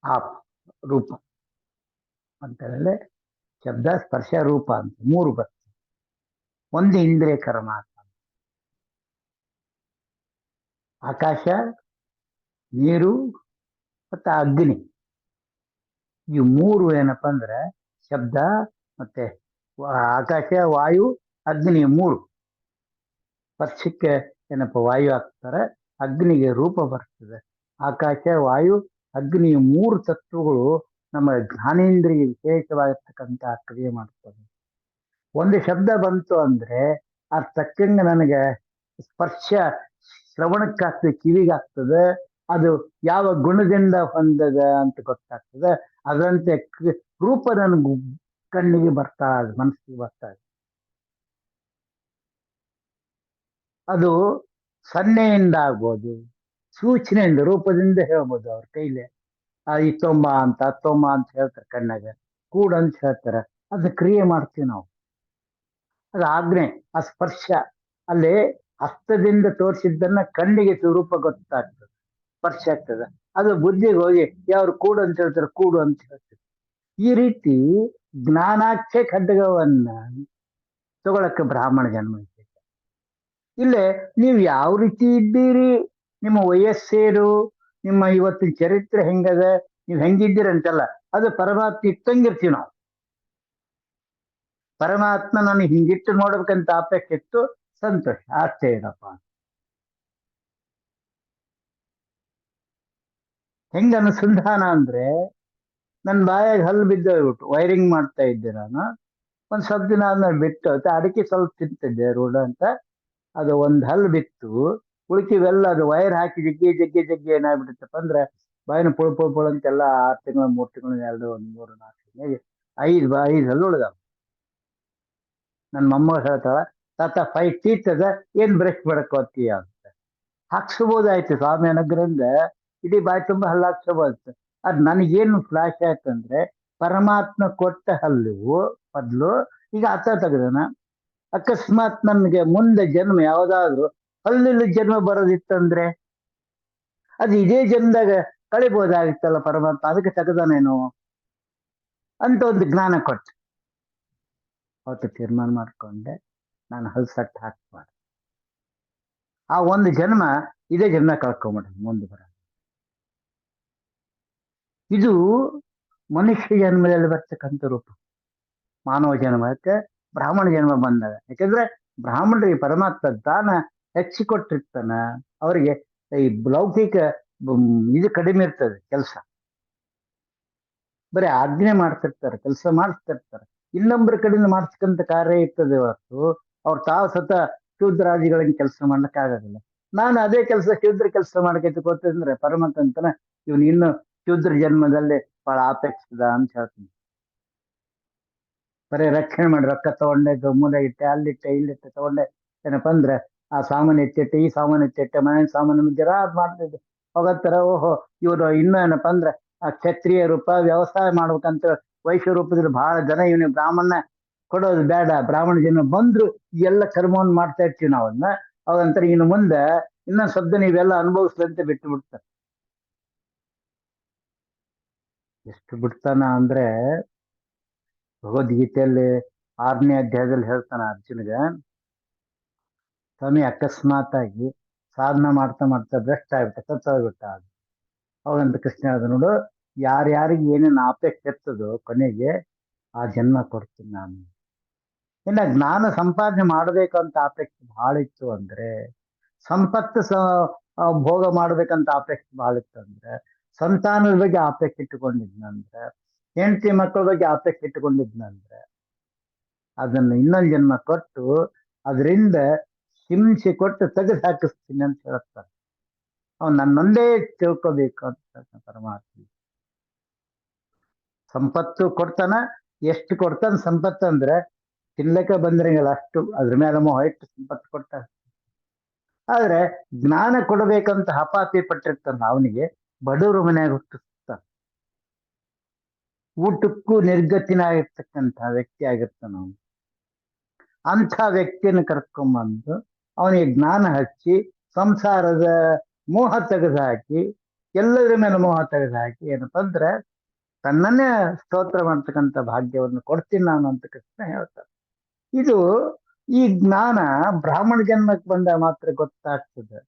ಆಪ್, ರೂಪ ಅಂತ ಹೇಳಿ ಶಬ್ದ, ಸ್ಪರ್ಶ, ರೂಪ ಅಂತ ಮೂರು ಬರ್ತದೆ. ಒಂದು ಇಂದ್ರಿಯ ಕರ್ಮ, ಆಕಾಶ, ನೀರು ಮತ್ತೆ ಅಗ್ನಿ, ಈ ಮೂರು ಏನಪ್ಪ ಅಂದ್ರೆ ಶಬ್ದ ಮತ್ತೆ ಆಕಾಶ, ವಾಯು, ಅಗ್ನಿ, ಮೂರು. ಸ್ಪರ್ಶಕ್ಕೆ ಏನಪ್ಪ ವಾಯು ಹಾಕ್ತಾರೆ, ಅಗ್ನಿಗೆ ರೂಪ ಬರ್ತದೆ. ಆಕಾಶ, ವಾಯು, ಅಗ್ನಿ ಮೂರು ತತ್ವಗಳು ನಮ್ಮ ಜ್ಞಾನೇಂದ್ರಿಗೆ ವಿಶೇಷವಾಗಿರ್ತಕ್ಕಂಥ ಕ್ರಿಯೆ ಮಾಡ್ತವೆ. ಒಂದು ಶಬ್ದ ಬಂತು ಅಂದ್ರೆ ಆ ತಕ್ಕಂಗೆ ನನಗೆ ಸ್ಪರ್ಶ ಶ್ರವಣಕ್ಕಾಗ್ತದೆ, ಕಿವಿಗಾಗ್ತದೆ, ಅದು ಯಾವ ಗುಣದಿಂದ ಹೊಂದದ ಅಂತ ಗೊತ್ತಾಗ್ತದೆ. ಅದರಂತೆ ರೂಪ ನನಗೆ ಕಣ್ಣಿಗೆ ಬರ್ತಾ ಇದೆ, ಮನಸ್ಸಿಗೆ ಬರ್ತಾ ಇದೆ. ಅದು ಸನ್ನೆಯಿಂದ ಆಗ್ಬೋದು, ಸೂಚನೆಯಿಂದ, ರೂಪದಿಂದ ಹೇಳ್ಬೋದು. ಅವ್ರ ಕೈಲಿ ಈ ತೊಂಬ ಅಂತ ಹೇಳ್ತಾರೆ, ಕಣ್ಣಾಗ ಕೂಡ ಅಂತ ಹೇಳ್ತಾರೆ. ಅದು ಕ್ರಿಯೆ ಮಾಡ್ತೀವಿ ನಾವು. ಅದು ಆಜ್ಞೆ. ಆ ಸ್ಪರ್ಶ ಅಲ್ಲಿ ಹಸ್ತದಿಂದ ತೋರಿಸಿದ್ದನ್ನ ಕಣ್ಣಿಗೆ ರೂಪ ಗೊತ್ತಾಗ್ತದೆ, ಸ್ಪರ್ಶ ಆಗ್ತದೆ. ಅದು ಬುದ್ಧಿಗೆ ಹೋಗಿ ಯಾವ್ರು ಕೂಡು ಅಂತ ಹೇಳ್ತಾರೆ, ಕೂಡು ಅಂತ ಹೇಳ್ತಾರೆ. ಈ ರೀತಿ ಜ್ಞಾನಾಕ್ಷೆ ಖಡ್ಗವನ್ನ ತಗೊಳಕ್ಕೆ ಬ್ರಾಹ್ಮಣ ಜನ್ಮ. ಇಲ್ಲೇ ನೀವು ಯಾವ ರೀತಿ ಇದ್ದೀರಿ, ನಿಮ್ಮ ವಯಸ್ಸೇರು, ನಿಮ್ಮ ಇವತ್ತಿನ ಚರಿತ್ರೆ ಹೆಂಗದ, ನೀವು ಹೆಂಗಿದ್ದೀರಂತಲ್ಲ, ಅದು ಪರಮಾತ್ಮ ಇಟ್ಟಂಗಿರ್ತೀವಿ ನಾವು. ಪರಮಾತ್ಮ ನನಗೆ ಹಿಂಗಿಟ್ಟು ನೋಡ್ಬೇಕಂತ ಅಪೇಕ್ಷೆ ಇತ್ತು, ಸಂತೋಷ, ಅಷ್ಟೇ ಏನಪ್ಪ. ಹೆಂಗ ಅನುಸಂಧಾನ ಅಂದ್ರೆ, ನನ್ನ ಬಾಯಾಗ ಹಲ್ಲು ಬಿದ್ದೋಗ್ಬಿಟ್ಟು ವೈರಿಂಗ್ ಮಾಡ್ತಾ ಇದ್ದೆ ನಾನು. ಒಂದ್ ಸ್ವಲ್ಪ ದಿನ ಆದ್ಮೇಲೆ ಬಿಟ್ಟು ಅಡಿಕೆ ಸ್ವಲ್ಪ ತಿಂತಿದ್ದೆ ರೂಢ ಅಂತ, ಅದು ಒಂದ್ ಹಲ್ಲು ಬಿತ್ತು. ಉಳಿತಿವೆಲ್ಲ ಅದು ವೈರ್ ಹಾಕಿ ಜಗ್ಗಿ ಏನಾಗ್ಬಿಡುತ್ತಪ್ಪ ಅಂದ್ರೆ ಬಾಯಿನ ಪುಳು ಅಂತೆಲ್ಲ 6 ತಿಂಗಳು, 3 ತಿಂಗಳು, 2, 1, 3, 4 ತಿಂಗಳಿಗೆ 5 ಹಲ್ಲು ಉಳಿದಾವ. ನನ್ನ ಮೊಮ್ಮಗ ಹೇಳ್ತಾಳ, ತಾತ 5 ಟೀತ್ ಅದ, ಏನ್ ಬ್ರಷ್ ಮಾಡಕೋತೀಯ ಅಂತ. ಹಾಕ್ಸ್ಬೋದಾಯ್ತು, ಸ್ವಾಮಿ ಅನುಗ್ರಹದಿಂದ ಇಡೀ ಬಾಯಿ ತುಂಬ ಹಲ್ಲು ಹಾಕ್ಸ್ಬೋದಾಯ್ತು. ಅದ್ ನನಗೇನು ಫ್ಲಾಶ್ ಆಯ್ತಂದ್ರೆ, ಪರಮಾತ್ಮ ಕೊಟ್ಟ ಹಲ್ಲು ಮೊದ್ಲು ಈಗ ಆತ ತೆಗೆದನ. ಅಕಸ್ಮಾತ್ ನನ್ಗೆ ಮುಂದೆ ಜನ್ಮ ಯಾವ್ದಾದ್ರು ಹಲ್ಲಿಲ್ಲ ಜನ್ಮ ಬರೋದಿತ್ತಂದ್ರೆ ಅದು ಇದೇ ಜನ್ಮದಾಗ ಕಳಿಬೋದಾಗಿತ್ತಲ್ಲ ಪರಮಾತ್ಮ, ಅದಕ್ಕೆ ತೆಗೆದಾನೇನು ಅಂತ ಒಂದು ಜ್ಞಾನ ಕೊಟ್ಟು ಅವತ್ತು ತೀರ್ಮಾನ ಮಾಡ್ಕೊಂಡೆ, ನಾನು ಹಲ್ಲು ಸಟ್ಟು ಹಾಕ್ಬಾರ್ದು. ಆ ಒಂದು ಜನ್ಮ ಇದೇ ಜನ್ಮ ಕಳ್ಕೊಂಬಿಡ್ರಿ ಮುಂದೆ ಬರ. ಇದು ಮನುಷ್ಯ ಜನ್ಮದಲ್ಲಿ ಬರ್ತಕ್ಕಂಥ ರೂಪ. ಮಾನವ ಜನ್ಮಕ್ಕೆ ಬ್ರಾಹ್ಮಣ ಜನ್ಮ ಬಂದಾಗ, ಯಾಕಂದ್ರೆ ಬ್ರಾಹ್ಮಣರಿಗೆ ಪರಮಾತ್ಮ ದಾನ ಹೆಚ್ಚಿಕೊಟ್ಟಿರ್ತಾನ. ಅವರಿಗೆ ಈ ಲೌಕಿಕ ಇದು ಕಡಿಮೆ ಇರ್ತದೆ, ಕೆಲಸ ಬರೀ ಆಜ್ಞೆ ಮಾಡ್ತಿರ್ತಾರೆ, ಕೆಲಸ ಮಾಡಿಸ್ತಿರ್ತಾರೆ. ಇನ್ನೊಬ್ಬರ ಕಡೆಯಿಂದ ಮಾಡಿಸ್ಕೊಂತ ಕಾರ್ಯ ಇರ್ತದೆ ಹೊರತು ಅವ್ರು ತಾವು ಸತ ಶೂದ್ರಾದಿಗಳಿಗೆ ಕೆಲಸ ಮಾಡ್ಲಿಕ್ಕೆ ಆಗೋದಿಲ್ಲ. ನಾನು ಅದೇ ಕೆಲಸ ಶೂದ್ರ ಕೆಲಸ ಮಾಡಕ್ಕೆ ಗೊತ್ತಂದ್ರೆ ಪರಮಾತ್ಮ ಅಂತಾನೆ ಇವನು ಇನ್ನು ಶೂದ್ರ ಜನ್ಮದಲ್ಲಿ ಬಹಳ ಅಪೇಕ್ಷಿಸಿದ ಅಂತ ಹೇಳ್ತೀನಿ. ಬರೀ ರಕ್ಷಣೆ ಮಾಡಿ ರೊಕ್ಕ ತಗೊಂಡೆ, ಮೂಲೆ ಇಟ್ಟೆ, ಅಲ್ಲಿಟ್ಟೆ, ಇಲ್ಲಿಟ್ಟೆ ತಗೊಂಡೆ, ಏನಪ್ಪಾ ಅಂದ್ರೆ ಆ ಸಾಮಾನು ಎತ್ತಿಟ್ಟೆ, ಈ ಸಾಮಾನು ಎತ್ತಿಟ್ಟೆ, ಮನೆ ಸಾಮಾನು ಜರ ಅದ್ ಮಾಡ್ತಿದ್ದೆ. ಹೋಗತ್ತರ ಓಹೋ ಇವರು ಇನ್ನೂ ಏನಪ್ಪಾ ಅಂದ್ರೆ ಆ ಕ್ಷತ್ರಿಯ ರೂಪ ವ್ಯವಸಾಯ ಮಾಡ್ಬೇಕಂತ ವೈಶ್ಯ ರೂಪದಲ್ಲಿ ಬಹಳ ಜನ ಇವನಿಗೆ ಬ್ರಾಹ್ಮಣ ಕೊಡೋದು ಬೇಡ, ಬ್ರಾಹ್ಮಣ ಜನ ಬಂದ್ರು ಎಲ್ಲ ಕರ್ಮವನ್ನು ಮಾಡ್ತಾ ಇರ್ತೀವಿ ನಾವನ್ನ. ಅವಾಗಂತಾರೆ ಇನ್ನು ಮುಂದೆ ಇನ್ನೊಂದು ಶಬ್ದ ನೀವೆಲ್ಲ ಅನುಭವಿಸ್ಲಂತೆ ಬಿಟ್ಟು ಬಿಡ್ತಾರೆ. ಎಷ್ಟು ಬಿಡ್ತಾನ ಅಂದ್ರೆ ಭಗವದ್ಗೀತೆಯಲ್ಲಿ 6ನೇ ಅಧ್ಯಾಯದಲ್ಲಿ ಹೇಳ್ತಾನ ಅರ್ಜುನಿಗೆ, ಸ್ವಾಮಿ ಅಕಸ್ಮಾತ್ ಆಗಿ ಸಾಧನ ಮಾಡ್ತಾ ಮಾಡ್ತಾ ಭ್ರಷ್ಟ ಆಗ್ಬಿಟ್ಟ, ಸತ್ತೋಗ್ಬಿಟ್ಟ. ಅವಾಗಂತ ಕೃಷ್ಣ ಹೇಳ್ದ, ನೋಡು ಯಾರ್ಯಾರಿಗೆ ಏನೇನು ಅಪೇಕ್ಷೆ ಇರ್ತದೋ ಕೊನೆಗೆ ಆ ಜನ್ಮ ಕೊಡ್ತೀನಿ ನಾನು. ಇನ್ನ ಜ್ಞಾನ ಸಂಪಾದನೆ ಮಾಡ್ಬೇಕಂತ ಅಪೇಕ್ಷೆ ಬಹಳ ಇತ್ತು ಅಂದ್ರೆ, ಸಂಪತ್ತು ಭೋಗ ಮಾಡ್ಬೇಕಂತ ಅಪೇಕ್ಷೆ ಬಹಳ ಇತ್ತು ಅಂದ್ರೆ, ಸಂತಾನದ ಬಗ್ಗೆ ಅಪೇಕ್ಷೆ ಇಟ್ಟುಕೊಂಡಿದ್ನಂದ್ರೆ, ಹೆಂಡತಿ ಮಕ್ಕಳ ಬಗ್ಗೆ ಅಪೇಕ್ಷೆ ಇಟ್ಟುಕೊಂಡಿದ್ನಂದ್ರೆ ಅದನ್ನು ಇನ್ನೊಂದು ಜನ್ಮ ಕೊಟ್ಟು ಅದರಿಂದ ಹಿಂಸೆ ಕೊಟ್ಟು ತೆಗೆದು ಹಾಕಿಸ್ತೀನಿ ಅಂತ ಹೇಳ್ತಾರೆ. ಅವ್ನು ನನ್ನೊಂದೇ ತಿಳ್ಕೋಬೇಕು ಅಂತ ಪರಮಾತ್ಮ. ಸಂಪತ್ತು ಕೊಡ್ತಾನ, ಎಷ್ಟು ಕೊಡ್ತಾನ ಸಂಪತ್ತು ಅಂದ್ರೆ ತಿನ್ಲಕ್ಕೆ ಬಂದ್ರಂಗಿಲ್ಲ ಅಷ್ಟು, ಅದ್ರ ಮೇಲೆ ಮೋಹ ಇಟ್ಟು ಸಂಪತ್ತು ಕೊಡ್ತಾನೆ. ಆದ್ರೆ ಜ್ಞಾನ ಕೊಡಬೇಕಂತ ಹಪಾಪಿ ಪಟ್ಟಿರ್ತಾನ ಅವನಿಗೆ ಬಡವರು ಮನೆಯಾಗ ಹುಟ್ಟಿಸ್ತಾನ. ಊಟಕ್ಕೂ ನಿರ್ಗತಿನಾಗಿರ್ತಕ್ಕಂಥ ವ್ಯಕ್ತಿ ಆಗಿರ್ತಾನ ಅವನು. ಅಂಥ ವ್ಯಕ್ತಿಯನ್ನು ಕರ್ಕೊಂಬಂದು ಅವನಿಗೆ ಜ್ಞಾನ ಹಚ್ಚಿ ಸಂಸಾರದ ಮೋಹ ತೆಗೆದು ಹಾಕಿ, ಎಲ್ಲರ ಮೇಲೆ ಮೋಹ ತೆಗೆದು ಹಾಕಿ ಏನಪ್ಪಾ ಅಂದ್ರೆ ತನ್ನನ್ನೇ ಸ್ತೋತ್ರ ಮಾಡ್ತಕ್ಕಂಥ ಭಾಗ್ಯವನ್ನು ಕೊಡ್ತೀನಿ ನಾನು ಅಂತ ಕೃಷ್ಣ ಹೇಳ್ತಾರೆ. ಇದು ಈ ಜ್ಞಾನ ಬ್ರಾಹ್ಮಣ ಜನ್ಮಕ್ಕೆ ಬಂದ ಮಾತ್ರ ಗೊತ್ತಾಗ್ತದೆ.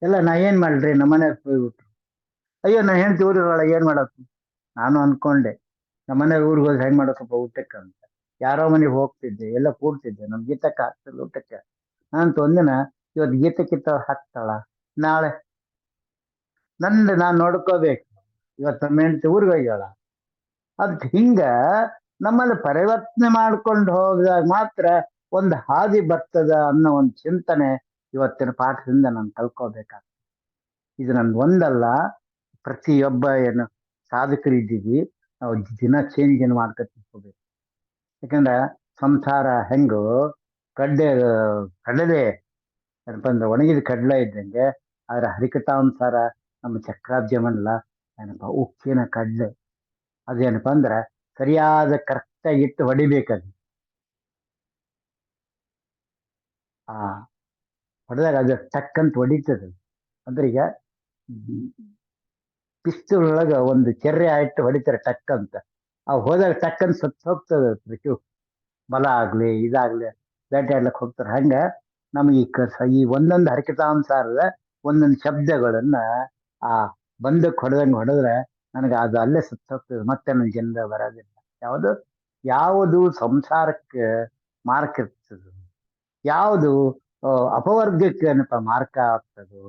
ಎಲ್ಲ ನಾ ಏನ್ ಮಾಡ್ರಿ ನಮ್ಮನೆ ಹೋಗ್ಬಿಟ್ರು, ಅಯ್ಯೋ ನಾ ಹೆಂಡತಿ ಊರಿಗಳ ಏನ್ ಮಾಡಕ್ ನಾನು ಅನ್ಕೊಂಡೆ, ನಮ್ಮನೆ ಊರಿಗೆ ಹೋಗಿ ಹೆಂಗ್ ಮಾಡಕಪ್ಪ ಊಟಕ್ಕೆ ಅಂತ. ಯಾರೋ ಮನೆಗೆ ಹೋಗ್ತಿದ್ದೆ, ಎಲ್ಲ ಕೂಡ್ತಿದ್ದೆ, ನಮ್ ಗೀತಕ್ಕೆ ಹಾಕ್ತಿಲ್ಲ ಊಟಕ್ಕೆ. ನಾನಂತ ಒಂದಿನ ಇವತ್ತು ಗೀತಕ್ಕಿತ್ತ ಹಾಕ್ತಾಳ, ನಾಳೆ ನಂದು ನಾನ್ ನೋಡ್ಕೋಬೇಕು, ಇವತ್ತು ನಮ್ಮ ಹೆಂಡತಿ ಊರಿಗೆ ಹೋಗ್ಯಾಳ ಅದ್ ಹಿಂಗ ನಮ್ಮಲ್ಲಿ ಪರಿವರ್ತನೆ ಮಾಡ್ಕೊಂಡು ಹೋದಾಗ ಮಾತ್ರ ಒಂದು ಹಾದಿ ಬರ್ತದ ಅನ್ನೋ ಒಂದು ಚಿಂತನೆ ಇವತ್ತಿನ ಪಾಠದಿಂದ ನಾನು ಕಲ್ಕೋಬೇಕಾಗ್ತದೆ. ಇದು ನನ್ ಒಂದಲ್ಲ, ಪ್ರತಿಯೊಬ್ಬ ಏನು ಸಾಧಕರಿದ್ದೀವಿ ನಾವು ದಿನ ಚೇಂಜ್ ಮಾಡ್ಕೊತಿರ್ಕೋಬೇಕು. ಯಾಕಂದ್ರೆ ಸಂಸಾರ ಹೆಂಗು ಕಡಲೆ ಏನಪ್ಪ ಅಂದ್ರೆ ಒಣಗಿದ ಕಡಲೆ ಇದ್ದಂಗೆ, ಆದ್ರೆ ಹರಿಕಥಾಂಸಾರ ನಮ್ಮ ಚಕ್ರಾಬ್ಜಮಲ್ಲ ಏನಪ್ಪ ಉಕ್ಕಿನ ಕಡ್ಲೆ. ಅದೇನಪ್ಪ ಅಂದ್ರೆ ಸರಿಯಾದ ಕರೆಕ್ಟಾಗಿ ಇಟ್ಟು ಹೊಡಿಬೇಕದು. ಆ ಹೊಡೆದಾಗ ಅದು ಟಕ್ಕಂತ ಹೊಡಿತದ. ಅಂದ್ರೆ ಈಗ ಪಿಸ್ತೂಲ್ ಒಂದು ಚೆರ್ರೆ ಇಟ್ಟು ಹೊಡಿತಾರೆ ಟಕ್ ಅಂತ, ಆ ಹೋದಾಗ ಟಕ್ಕಂತ ಸತ್ತು ಹೋಗ್ತದೆ. ಬಲ ಆಗ್ಲಿ ಇದಾಗ್ಲಿ ಬೇಟೆ ಆಡ್ಲಕ್ ಹೋಗ್ತಾರೆ. ಹಂಗ ನಮ್ಗೆ ಈ ಒಂದೊಂದು ಹರಕತಾಂಸಾರದ ಒಂದೊಂದು ಶಬ್ದಗಳನ್ನ ಆ ಬಂದಕ್ಕೆ ಹೊಡೆದ್ರೆ ನನಗೆ ಅದು ಅಲ್ಲೇ ಸುತ್ತ ಹೋಗ್ತದೆ, ಮತ್ತೆ ನನ್ನ ಜನರ ಬರೋದಿಲ್ಲ. ಯಾವುದು ಸಂಸಾರಕ್ಕೆ ಮಾರ್ಕ್ ಇರ್ತದ, ಯಾವುದು ಅಪವರ್ಗಕ್ಕೆ ಏನಪ್ಪ ಮಾರ್ಕ ಆಗ್ತದೋ,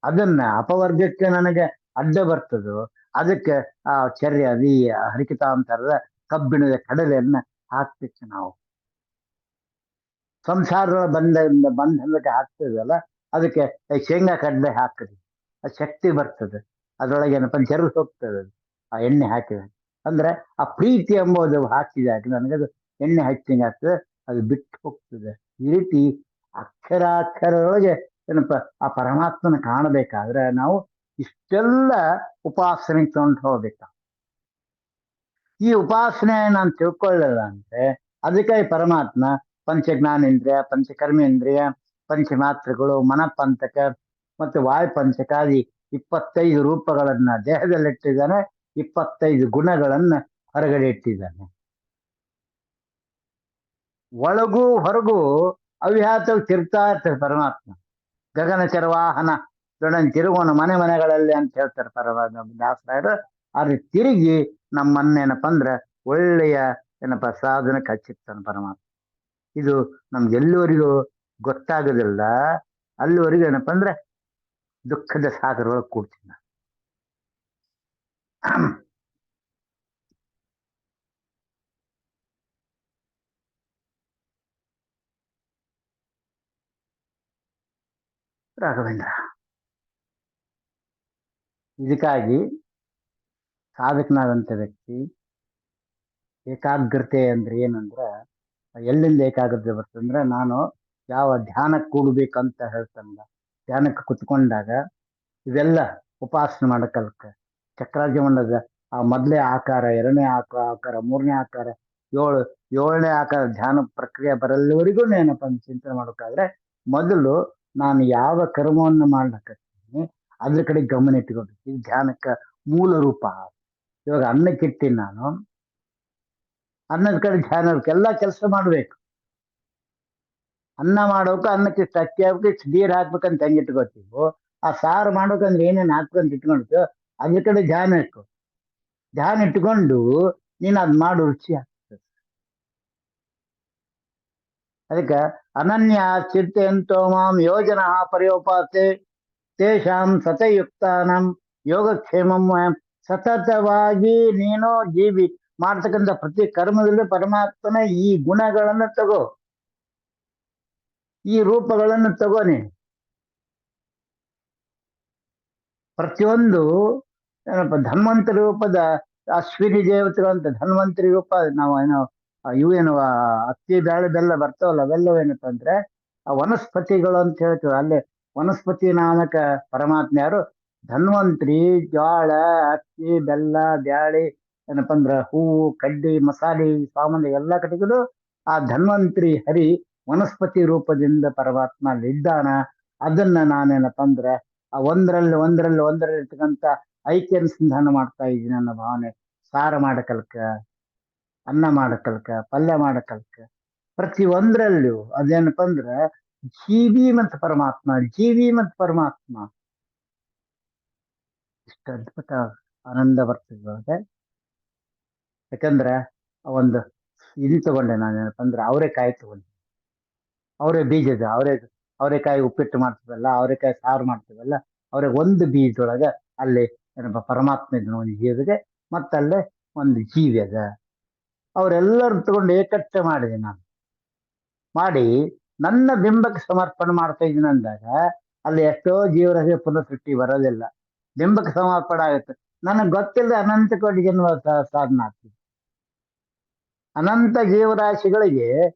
ಅದನ್ನ ಅಪವರ್ಗಕ್ಕೆ ನನಗೆ ಅಡ್ಡ ಬರ್ತದೋ ಅದಕ್ಕೆ ಆ ಚರ್ಯ ಈ ಹರಿಕತಾಂತರದ ಕಬ್ಬಿಣದ ಕಡಲೆಯನ್ನ ಹಾಕ್ತಿತ್ತು ನಾವು. ಸಂಸಾರದೊಳ ಬಂಧನಕ್ಕೆ ಹಾಕ್ತಿದಲ್ಲ ಅದಕ್ಕೆ ಶೇಂಗಾ ಕಡಲೆ ಹಾಕಿದ್ವಿ, ಅದು ಶಕ್ತಿ ಬರ್ತದೆ. ಅದ್ರೊಳಗೆ ಏನಪ್ಪ ಜರು ಹೋಗ್ತದೆ ಅದು ಆ ಎಣ್ಣೆ ಹಾಕಿದ ಅಂದ್ರೆ ಆ ಪ್ರೀತಿ ಎಂಬುದು ಹಾಕಿದಾಗ ನನಗದು ಎಣ್ಣೆ ಹಚ್ಚಿಂಗ್ ಆಗ್ತದೆ, ಅದು ಬಿಟ್ಟು ಹೋಗ್ತದೆ. ಈ ರೀತಿ ಅಕ್ಷರಾಕ್ಷರದೊಳಗೆ ಏನಪ್ಪ ಆ ಪರಮಾತ್ಮನ ಕಾಣಬೇಕಾದ್ರೆ ನಾವು ಇಷ್ಟೆಲ್ಲ ಉಪಾಸನೆ ತಗೊಂಡು ಹೋಗ್ಬೇಕ. ಈ ಉಪಾಸನೆ ನಾನು ತಿಳ್ಕೊಳ್ಳಲ್ಲ ಅಂದ್ರೆ ಅದಕ್ಕೆ ಪರಮಾತ್ಮ ಪಂಚ ಜ್ಞಾನೇಂದ್ರಿಯ, ಪಂಚಕರ್ಮೇಂದ್ರಿಯ, ಪಂಚಮಾತ್ರಗಳು, ಮನಪಂಚಕ ಮತ್ತು ವಾಯುಪಂಚಕಾದಿ 25 ರೂಪಗಳನ್ನ ದೇಹದಲ್ಲಿಟ್ಟಿದ್ದಾನೆ, 25 ಗುಣಗಳನ್ನ ಹೊರಗಡೆ ಇಟ್ಟಿದ್ದಾನೆ. ಒಳಗೂ ಹೊರಗೂ ಅವ್ಯಾತವು ತಿರುಗ್ತಾ ಇರ್ತಾರೆ ಪರಮಾತ್ಮ. ಗಗನಚರ ವಾಹನ ದೊಡ್ಡನ್ ತಿರುಗೋನು ಮನೆ ಮನೆಗಳಲ್ಲಿ ಅಂತ ಹೇಳ್ತಾರೆ ದಾಸರಾಯರು. ಆದ್ರೆ ತಿರುಗಿ ನಮ್ಮನ್ನೇನಪ್ಪ ಅಂದ್ರೆ ಒಳ್ಳೆಯ ಏನಪ್ಪ ಸಾಧನಕ್ಕೆ ಹಚ್ಚಿರ್ತಾನೆ ಪರಮಾತ್ಮ. ಇದು ನಮ್ಗೆ ಎಲ್ಲಿವರೆಗೂ ಗೊತ್ತಾಗೋದಿಲ್ಲ ಅಲ್ಲಿವರೆಗೂ ಏನಪ್ಪ ಅಂದ್ರೆ ದುಃಖದ ಸಾಗರ ಒಳಗೆ ಕೂಡ್ತೀನಿ ನಾನು. ರಾಘವೇಂದ್ರ, ಇದಕ್ಕಾಗಿ ಸಾಧಕನಾದಂಥ ವ್ಯಕ್ತಿ ಏಕಾಗ್ರತೆ ಅಂದ್ರೆ ಏನಂದ್ರ, ಎಲ್ಲಿಂದ ಏಕಾಗ್ರತೆ ಬರ್ತಂದ್ರೆ, ನಾನು ಯಾವ ಧ್ಯಾನಕ್ಕೆ ಕೂಡ್ಬೇಕಂತ ಹೇಳ್ತಂದ ಧ್ಯಾನಕ್ಕೆ ಕುತ್ಕೊಂಡಾಗ ಇವೆಲ್ಲ ಉಪಾಸನೆ ಮಾಡಕಲ್ಕ ಚಕ್ರಾರ್ಜುನದ ಆ ಮೊದಲೇ ಆಕಾರ, ಎರಡನೇ ಆಕಾರ, ಮೂರನೇ ಆಕಾರ, ಏಳನೇ ಆಕಾರ ಧ್ಯಾನ ಪ್ರಕ್ರಿಯೆ ಬರಲ್ಲಿವರೆಗೂ ಏನಪ್ಪ ಅಂತ ಚಿಂತನೆ ಮಾಡಬೇಕಾದ್ರೆ ಮೊದಲು ನಾನು ಯಾವ ಕರ್ಮವನ್ನು ಮಾಡ್ಲಕತ್ತೀನಿ ಅದ್ರ ಕಡೆ ಗಮನ ಇಟ್ಕೊಬೇಕು. ಇದು ಧ್ಯಾನಕ್ಕೆ ಮೂಲ ರೂಪ. ಇವಾಗ ಅನ್ನಕ್ಕಿಟ್ಟಿನಿ ನಾನು, ಅನ್ನದ ಕಡೆ ಧ್ಯಾನ ಎಲ್ಲ ಕೆಲಸ ಮಾಡ್ಬೇಕು. ಅನ್ನ ಮಾಡೋಕೆ ಅನ್ನಕ್ಕೆ ಇಷ್ಟು ಅಕ್ಕಿ ಹಾಕ್ಬೇಕು, ಇಷ್ಟು ನೀರು ಹಾಕ್ಬೇಕಂತ ಹೆಂಗೆ ಇಟ್ಕೋತೀವೋ, ಆ ಸಾರು ಮಾಡೋಕಂದ್ರೆ ಏನೇನು ಹಾಕ್ಬೇಕಂತ ಇಟ್ಕೊಳ್ತೀವೋ ಅದ್ರ ಕಡೆ ಧ್ಯಾನ ಇಟ್ಕೊ. ಧ್ಯಾನ ಇಟ್ಕೊಂಡು ನೀನು ಅದ್ ಮಾಡು, ರುಚಿ ಆಗ್ತದೆ. ಅದಕ್ಕೆ ಅನನ್ಯ ಚಿಂತೆಯಂತೋ ಮಾಂ ಯೋಜನಾ ಪರ್ಯೋಪಾಸೆ ತೇಷಾಂ ಸತಯುಕ್ತಾನಂ ಯೋಗಕ್ಷೇಮಂ ಸತತವಾಗಿ ನೀನು ಜೀವಿ ಮಾಡ್ತಕ್ಕಂಥ ಪ್ರತಿ ಕರ್ಮದಲ್ಲಿ ಪರಮಾತ್ಮನ ಈ ಗುಣಗಳನ್ನು ತಗೋ, ಈ ರೂಪಗಳನ್ನು ತಗೋ. ನೀನು ಪ್ರತಿಯೊಂದು ಏನಪ್ಪ ಧನ್ವಂತರಿ ರೂಪದ ಅಶ್ವಿನಿ ದೇವತೆಗಳು ಅಂತ ಧನ್ವಂತರಿ ರೂಪ ನಾವು ಏನೋ ಇವೇನು ಅಕ್ಕಿ ಬೇಳೆ ಬೆಲ್ಲ ಬರ್ತಾವಲ್ಲ, ಅವೆಲ್ಲವೂ ಏನಪ್ಪ ಅಂದ್ರೆ ಆ ವನಸ್ಪತಿಗಳು ಅಂತ ಹೇಳ್ತೀವಿ. ಅಲ್ಲೇ ವನಸ್ಪತಿ ನಾಮಕ ಪರಮಾತ್ಮ ಯಾರು? ಧನ್ವಂತರಿ. ಜ್ವಾಳ, ಅಕ್ಕಿ, ಬೆಲ್ಲ, ಬ್ಯಾಳಿ ಏನಪ್ಪ ಅಂದ್ರ ಹೂವು, ಕಡ್ಡಿ, ಮಸಾಲೆ, ಸಾಮಾನ್ಯ ಎಲ್ಲ ಕಡೆಗೂ ಆ ಧನ್ವಂತರಿ ಹರಿ ವನಸ್ಪತಿ ರೂಪದಿಂದ ಪರಮಾತ್ಮ ಅಲ್ಲಿ ಇದ್ದಾನ. ಅದನ್ನ ನಾನೇನಪ್ಪ ಅಂದ್ರೆ ಆ ಒಂದರಲ್ಲಿ ಇರ್ತಕ್ಕಂಥ ಐಕ್ಯ ಅನುಸಂಧಾನ ಮಾಡ್ತಾ ಇದ್ದೀನಿ ಅನ್ನೋ ಭಾವನೆ. ಸಾರ ಮಾಡಕಲ್ಕ, ಅನ್ನ ಮಾಡಕಲ್ಕ, ಪಲ್ಯ ಮಾಡಕಲ್ಕ, ಪ್ರತಿ ಒಂದರಲ್ಲೂ ಅದೇನಪ್ಪ ಅಂದ್ರ ಜೀವಿ ಮತ್ತು ಪರಮಾತ್ಮ, ಜೀವಿ ಮತ್ತು ಪರಮಾತ್ಮ ಇಷ್ಟು ಅದ್ಭುತ ಆನಂದ ಬರ್ತದೆ. ಯಾಕಂದ್ರೆ ಒಂದು ಇದು ತಗೊಂಡೆ ನಾನೇನಪ್ಪ ಅಂದ್ರೆ ಅವರೆಕಾಯಿ ತಗೊಂಡೆ, ಅವರೇ ಬೀಜದ ಅವರೆಕಾಯಿ ಉಪ್ಪಿಟ್ಟು ಮಾಡ್ತೀವಲ್ಲ, ಅವರೆಕಾಯಿ ಸಾರು ಮಾಡ್ತೀವಲ್ಲ, ಅವ್ರಿಗೆ ಒಂದು ಬೀಜದೊಳಗೆ ಅಲ್ಲಿ ಏನಪ್ಪ ಪರಮಾತ್ಮ ಇದ್ನ ಒಂದು ಜೀವಿಗೆ, ಮತ್ತಲ್ಲೇ ಒಂದು ಜೀವಿ ಅದ. ಅವರೆಲ್ಲರೂ ತಗೊಂಡು ಏಕಟ್ಟೆ ಮಾಡಿದೆ ನಾನು. ಮಾಡಿ ನನ್ನ ಬಿಂಬಕ್ಕೆ ಸಮರ್ಪಣೆ ಮಾಡ್ತಾ ಇದ್ದೀನಿ ಅಂದಾಗ ಅಲ್ಲಿ ಎಷ್ಟೋ ಜೀವರಾಶಿ ಪುನಃಸೃಷ್ಟಿ ಬರೋದಿಲ್ಲ, ಬಿಂಬಕ್ಕೆ ಸಮರ್ಪಣೆ ಆಗುತ್ತೆ. ನನಗೆ ಗೊತ್ತಿಲ್ಲದೆ ಅನಂತ ಕೋಟಿ ಜನ್ಮ ಸಾಧನ ಆಗ್ತದೆ. ಅನಂತ ಜೀವರಾಶಿಗಳಿಗೆ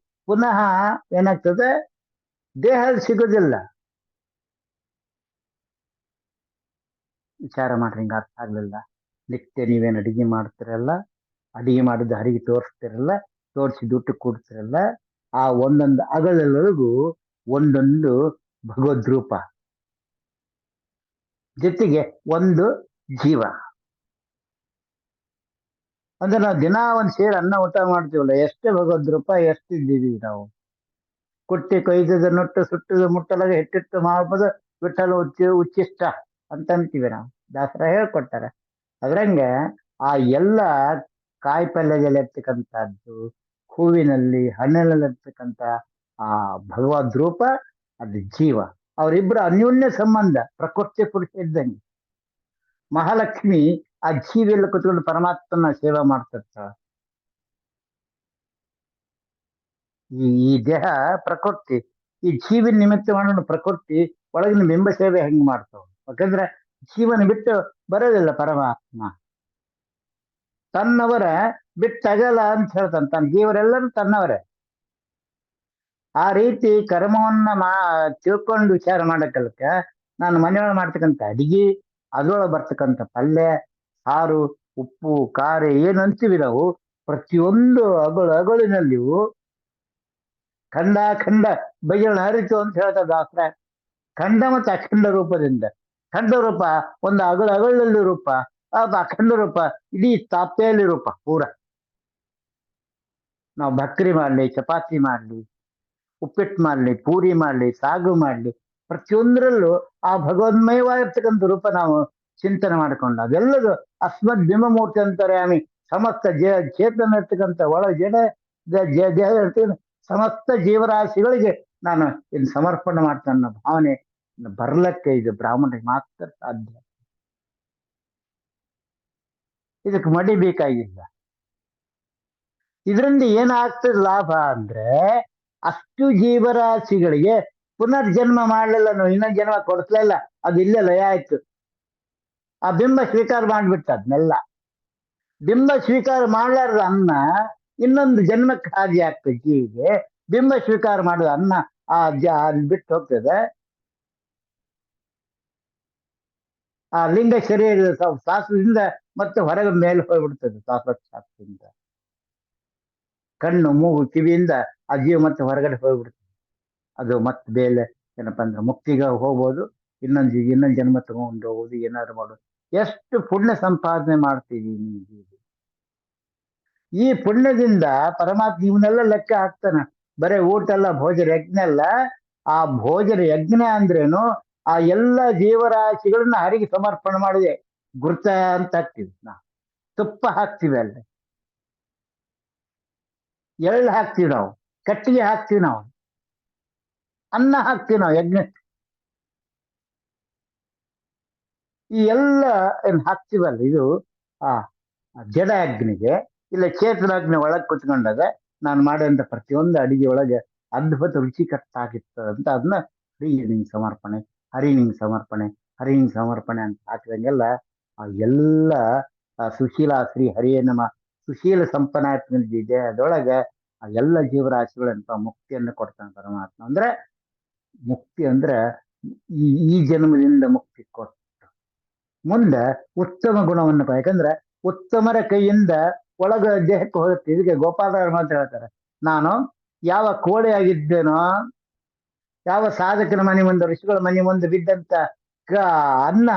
ಪುನಃ ಏನಾಗ್ತದೆ, ದೇಹ ಸಿಗೋದಿಲ್ಲ. ವಿಚಾರ ಮಾಡ್ರಿ, ಹಿಂಗೆ ಅರ್ಥ ಆಗ್ಲಿಲ್ಲ. ನಿತ್ಯ ನೀವೇನು ಅಡಿಗೆ ಮಾಡ್ತಿರಲ್ಲ, ಅಡಿಗೆ ಮಾಡಿದ್ದು ಹರಿಗೆ ತೋರಿಸ್ತಿರಲ್ಲ, ತೋರಿಸಿ ದುಡ್ಡು ಕೊಡ್ತಿರಲ್ಲ, ಆ ಒಂದೊಂದು ಅಗಲಲ್ಲರಿಗೂ ಒಂದೊಂದು ಭಗವದ್ರೂಪ, ಜೊತೆಗೆ ಒಂದು ಜೀವ. ಅಂದ್ರೆ ನಾವು ದಿನ ಒಂದು ಸೇರಿ ಅನ್ನ ಊಟ ಮಾಡ್ತೀವಲ್ಲ, ಎಷ್ಟೇ ಭಗವದ್ರೂಪ, ಎಷ್ಟು ಇದ್ದೀವಿ ನಾವು. ಕುಟ್ಟಿ ಕೊಯ್ದದ ನೊಟ್ಟು ಸುಟ್ಟದ ಮುಟ್ಟಲಾಗ ಹಿಟ್ಟಿಟ್ಟು ಮಾಡ್ಬೋದು ವಿಠಲ ಉಚ್ಚಿಷ್ಟ ಅಂತ ಅಂತೀವಿ ನಾವು. ದಾಸರ ಹೇಳ್ಕೊಡ್ತಾರೆ. ಅದ್ರಂಗೆ ಆ ಎಲ್ಲ ಕಾಯಿ ಪಲ್ಯದಲ್ಲಿರ್ತಕ್ಕಂಥದ್ದು, ಹೂವಿನಲ್ಲಿ ಹಣ್ಣಿನಲ್ಲಿರ್ತಕ್ಕಂಥ ಆ ಭಗವದ್ ರೂಪ, ಅದು ಜೀವ. ಅವರಿಬ್ಬರು ಅನ್ಯೋನ್ಯ ಸಂಬಂಧ, ಪ್ರಕೃತಿ ಪುರುಷ ಇದ್ದಂಗೆ. ಮಹಾಲಕ್ಷ್ಮಿ ಆ ಜೀವಿಯಲ್ಲಿ ಕುತ್ಕೊಂಡು ಪರಮಾತ್ಮನ ಸೇವೆ ಮಾಡ್ತಿರ್ತಾಳ. ಈ ದೇಹ ಪ್ರಕೃತಿ, ಈ ಜೀವನ ನಿಮಿತ್ತ ಮಾಡೋಣ ಪ್ರಕೃತಿ ಒಳಗಿನ ಬಿಂಬ ಸೇವೆ ಹೆಂಗ್ ಮಾಡ್ತಾವ. ಯಾಕಂದ್ರೆ ಜೀವನ ಬಿಟ್ಟು ಬರೋದಿಲ್ಲ ಪರಮಾತ್ಮ. ತನ್ನವರ ಬಿಟ್ಟಗಲ್ಲ ಅಂತ ಹೇಳ್ತಾನೆ. ತನ್ನ ಜೀವರೆಲ್ಲರೂ ತನ್ನವರೇ. ಆ ರೀತಿ ಕರ್ಮವನ್ನ ತಿಳ್ಕೊಂಡು ವಿಚಾರ ಮಾಡಕ್ಕಲ್ಕ ನಾನು ಮನೆಯೊಳಗೆ ಮಾಡ್ತಕ್ಕಂಥ ಅಡಿಗೆ, ಅದ್ರೊಳಗೆ ಬರ್ತಕ್ಕಂಥ ಪಲ್ಯ, ಸಾರು, ಉಪ್ಪು, ಖಾರ ಏನು ಅಂತೀವಿ ನಾವು, ಪ್ರತಿಯೊಂದು ಅಗಳಿನಲ್ಲಿಯೂ ಖಂಡ ಬಗೆಗಳನ್ನ ಹರಿತು ಅಂತ ಹೇಳ್ತಾರೆ ದಾಸರ. ಖಂಡ ಮತ್ತು ಅಖಂಡ ರೂಪದಿಂದ, ಖಂಡ ರೂಪ ಒಂದು ಅಗಳಲ್ಲಿ ರೂಪ, ಅಖಂಡ ರೂಪ ಇಡೀ ತಾಪ್ತೆಯಲ್ಲಿ ರೂಪ ಪೂರ. ನಾವು ಭಕ್ರಿ ಮಾಡ್ಲಿ, ಚಪಾತಿ ಮಾಡ್ಲಿ, ಉಪ್ಪಿಟ್ಟು ಮಾಡಲಿ, ಪೂರಿ ಮಾಡಲಿ, ಸಾಗು ಮಾಡಲಿ, ಪ್ರತಿಯೊಂದರಲ್ಲೂ ಆ ಭಗವನ್ಮಯವಾಗಿರ್ತಕ್ಕಂಥ ರೂಪ ನಾವು ಚಿಂತನೆ ಮಾಡಿಕೊಂಡು ಅದೆಲ್ಲದು ಅಸ್ಮದ್ ಬಿಂಬಮೂರ್ತಿ ಅಂತಾರೆ ಆಮಿ ಸಮಸ್ತ ಚೇತನ ಇರ್ತಕ್ಕಂಥ ಒಳ ದೇಹ ಇರ್ತಕ್ಕಂಥ ಸಮಸ್ತ ಜೀವರಾಶಿಗಳಿಗೆ ನಾನು ಇನ್ನು ಸಮರ್ಪಣೆ ಮಾಡ್ತೇನೆ ಅನ್ನೋ ಭಾವನೆ ಬರ್ಲಕ್ಕೆ ಇದು ಬ್ರಾಹ್ಮಣರಿಗೆ ಮಾತ್ರ ಸಾಧ್ಯ. ಇದಕ್ಕೆ ಮಡಿ ಬೇಕಾಗಿಲ್ಲ. ಇದರಿಂದ ಏನಾಗ್ತದೆ ಲಾಭ ಅಂದ್ರೆ ಅಷ್ಟು ಜೀವರಾಶಿಗಳಿಗೆ ಪುನರ್ಜನ್ಮ ಮಾಡಲಿಲ್ಲ, ಇನ್ನೊಂದು ಜನ್ಮ ಕೊಡ್ಸಲಿಲ್ಲ, ಅದು ಇಲ್ಲೇ ಲಯ ಆಯ್ತು. ಆ ಬಿಂಬ ಸ್ವೀಕಾರ ಮಾಡಿಬಿಟ್ಟ ಅದನ್ನೆಲ್ಲ. ಬಿಂಬ ಸ್ವೀಕಾರ ಮಾಡಲಾರ್ದ ಅನ್ನ ಇನ್ನೊಂದು ಜನ್ಮಕ್ಕೆ ಹಾದಿ ಆಗ್ತದೆ ಜೀವಿಗೆ. ಬಿಂಬ ಸ್ವೀಕಾರ ಮಾಡುವ ಅನ್ನ ಬಿಟ್ಟು ಹೋಗ್ತದೆ. ಆ ಲಿಂಗ ಶರೀರ ಶಾಸ್ತ್ರದಿಂದ ಮತ್ತೆ ಹೊರಗೆ ಮೇಲೆ ಹೋಗ್ಬಿಡ್ತದೆ. ಶಾಸ್ತ್ರದಿಂದ ಕಣ್ಣು ಮೂಗು ಕಿವಿಯಿಂದ ಆ ಜೀವ ಮತ್ತೆ ಹೊರಗಡೆ ಹೋಗ್ಬಿಡ್ತದೆ. ಅದು ಮತ್ತೆ ಬೇಲೆ ಏನಪ್ಪಾ ಅಂದ್ರೆ ಮುಕ್ತಿಗೆ ಹೋಗ್ಬೋದು, ಇನ್ನೊಂದು ಜನ್ಮ ತಗೊಂಡು ಹೋಗೋದು, ಏನಾದ್ರು ಮಾಡೋದು. ಎಷ್ಟು ಪುಣ್ಯ ಸಂಪಾದನೆ ಮಾಡ್ತೀವಿ ನೀವು. ಈ ಪುಣ್ಯದಿಂದ ಪರಮಾತ್ಮ ಇವನ್ನೆಲ್ಲ ಲೆಕ್ಕ ಹಾಕ್ತಾನ. ಬರೇ ಊಟ ಅಲ್ಲ, ಭೋಜನ ಯಜ್ಞ ಅಲ್ಲ. ಆ ಭೋಜನ ಯಜ್ಞ ಅಂದ್ರೇನು, ಆ ಎಲ್ಲ ಜೀವರಾಶಿಗಳನ್ನ ಹರಿಗೆ ಸಮರ್ಪಣೆ ಮಾಡಿದೆ ಗುರುತ ಅಂತ ಹಾಕ್ತಿವಿ. ತುಪ್ಪ ಹಾಕ್ತಿವಿ, ಅಲ್ಲಿ ಎಳ್ಳು ಹಾಕ್ತಿವಿ, ನಾವು ಕಟ್ಟಿಗೆ ಹಾಕ್ತಿವಿ, ನಾವು ಅನ್ನ ಹಾಕ್ತಿವಿ, ನಾವು ಯಜ್ಞ. ಈ ಎಲ್ಲ ಏನ್ ಹಾಕ್ತಿವಲ್ಲ, ಇದು ಆ ಜಡ ಅಗ್ನಿಗೆ ಇಲ್ಲ ಚೇತನಾಗ್ನಿ ಒಳಗೆ ಕುತ್ಕೊಂಡಾಗ ನಾನು ಮಾಡುವಂತ ಪ್ರತಿಯೊಂದು ಅಡಿಗೆ ಒಳಗೆ ಅದ್ಭುತ ರುಚಿಕಟ್ಟಾಗಿತ್ತು ಅಂತ ಅದನ್ನ ಹರಿನಿಂಗ್ ಸಮರ್ಪಣೆ, ಹರಿನಿಂಗ್ ಸಮರ್ಪಣೆ, ಹರಿನಿಂಗ್ ಸಮರ್ಪಣೆ ಅಂತ ಹಾಕಿದಂಗೆಲ್ಲ ಆ ಎಲ್ಲ ಸುಶೀಲ ಶ್ರೀ ಹರಿಯ ನಮ ಸುಶೀಲ ಸಂಪನ್ನಾತ್ಮನಿದೆ ಅದರೊಳಗೆ ಆ ಎಲ್ಲ ಜೀವರಾಶಿಗಳಂತ ಮುಕ್ತಿಯನ್ನು ಕೊಡ್ತಾನೆ ಪರಮಾತ್ಮ. ಅಂದ್ರೆ ಮುಕ್ತಿ ಅಂದ್ರೆ ಈ ಜನ್ಮದಿಂದ ಮುಕ್ತಿ ಕೊಟ್ಟು ಮುಂದೆ ಉತ್ತಮ ಗುಣವನ್ನು, ಯಾಕಂದ್ರೆ ಉತ್ತಮರ ಕೈಯಿಂದ ಒಳಗ ದೇಹಕ್ಕೆ ಹೋಗುತ್ತೆ. ಇದಕ್ಕೆ ಗೋಪಾಲರಾವ್ ಮಾತು ಹೇಳ್ತಾರೆ, ನಾನು ಯಾವ ಕೋಳಿ ಆಗಿದ್ದೇನೋ, ಯಾವ ಸಾಧಕನ ಮನೆ ಮುಂದೆ, ಋಷಿಗಳ ಮನೆ ಮುಂದೆ ಬಿದ್ದಂತ ಅನ್ನ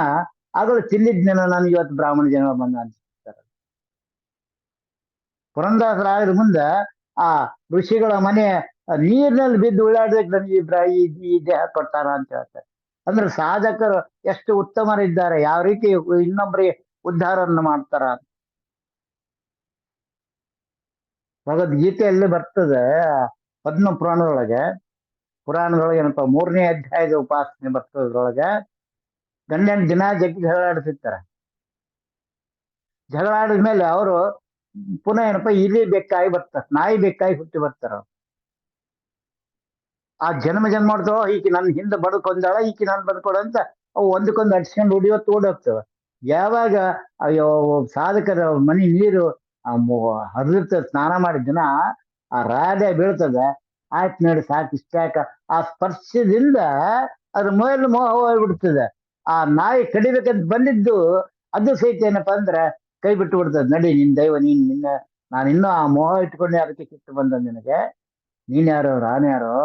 ಆಗಲು ತಿನ್ನಿದ್ನೇನೋ, ನಾನು ಇವತ್ತು ಬ್ರಾಹ್ಮಣ ಜನ್ಮ ಬಂದ ಅನ್ಸ್ತಾರೆ. ಪುರಂದರರಾಯರ ಮುಂದೆ ಆ ಋಷಿಗಳ ಮನೆ ನೀರಿನಲ್ಲಿ ಬಿದ್ದು ಉಳ್ಳಾಡ್ಬೇಕು ನನಗೆ ಈ ದೇಹ ಕೊಟ್ಟಾರ ಅಂತ ಹೇಳ್ತಾರೆ. ಅಂದ್ರೆ ಸಾಧಕರು ಎಷ್ಟು ಉತ್ತಮರಿದ್ದಾರೆ, ಯಾವ ರೀತಿ ಇನ್ನೊಬ್ಬರಿಗೆ ಉದ್ಧಾರವನ್ನು ಮಾಡ್ತಾರ. ಭಗವದ್ಗೀತೆಯಲ್ಲಿ ಬರ್ತದೆ ಪದ್ಮ ಪುರಾಣದೊಳಗೆ ಏನಪ್ಪ 3ನೇ ಅಧ್ಯಾಯದ ಉಪಾಸನೆ ಬರ್ತದೆ. ಅದ್ರೊಳಗೆ ಗಂಡನ ದಿನ ಜಗ್ಗಿ ಜಗಳಾಡ್ತಿರ್ತಾರೆ. ಜಗಳ ಆಡಿದ್ಮೇಲೆ ಅವರು ಪುನಃ ಏನಪ್ಪ ಇಲಿ ಬೇಕಾಗಿ ಬರ್ತಾರೆ, ನಾಯಿ ಬೇಕಾಗಿ ಹುಟ್ಟಿ ಬರ್ತಾರ. ಆ ಜನ್ಮ ಮಾಡ್ತಾವ, ಈಕಿ ನನ್ನ ಹಿಂದೆ ಬಡ್ಕೊಂಡಾಳ, ಈಕಿ ನಾನು ಬಡ್ಕೊಳ ಅಂತ ಅವು ಒಂದಕ್ಕೊಂದು ಅಡ್ಸ್ಕೊಂಡು ಹೊಡಿಯೋತ್ ಓಡೋಗ್ತವೆ. ಯಾವಾಗ ಅಯ್ಯೋ ಸಾಧಕರ ಮನಿ ನೀರು ಹರಿದಿರ್ತದೆ, ಸ್ನಾನ ಮಾಡಿದ ದಿನ ಆ ರಾಧೆ ಬೀಳ್ತದೆ, ಆಯ್ತು ನೋಡಿ ಸಾಕು ಇಷ್ಟ ಯಾಕ. ಆ ಸ್ಪರ್ಶದಿಂದ ಅದ್ರ ಮೇಲೆ ಮೋಹ ಹೋಗ್ಬಿಡ್ತದೆ. ಆ ನಾಯಿ ಕಡಿಬೇಕಂತ ಬಂದಿದ್ದು ಅದು ಸಹಿತ ಏನಪ್ಪಾ ಅಂದ್ರೆ ಕೈ ಬಿಟ್ಟು ಬಿಡ್ತದೆ. ನಡಿ ನಿನ್ ದೈವ, ನಾನು ಇನ್ನೂ ಆ ಮೋಹ ಇಟ್ಕೊಂಡೆ, ಅದಕ್ಕೆ ಕಿತ್ತು ಬಂದ ನಿನಗೆ, ನೀನ್ ಯಾರೋ ನಾನು ಯಾರೋ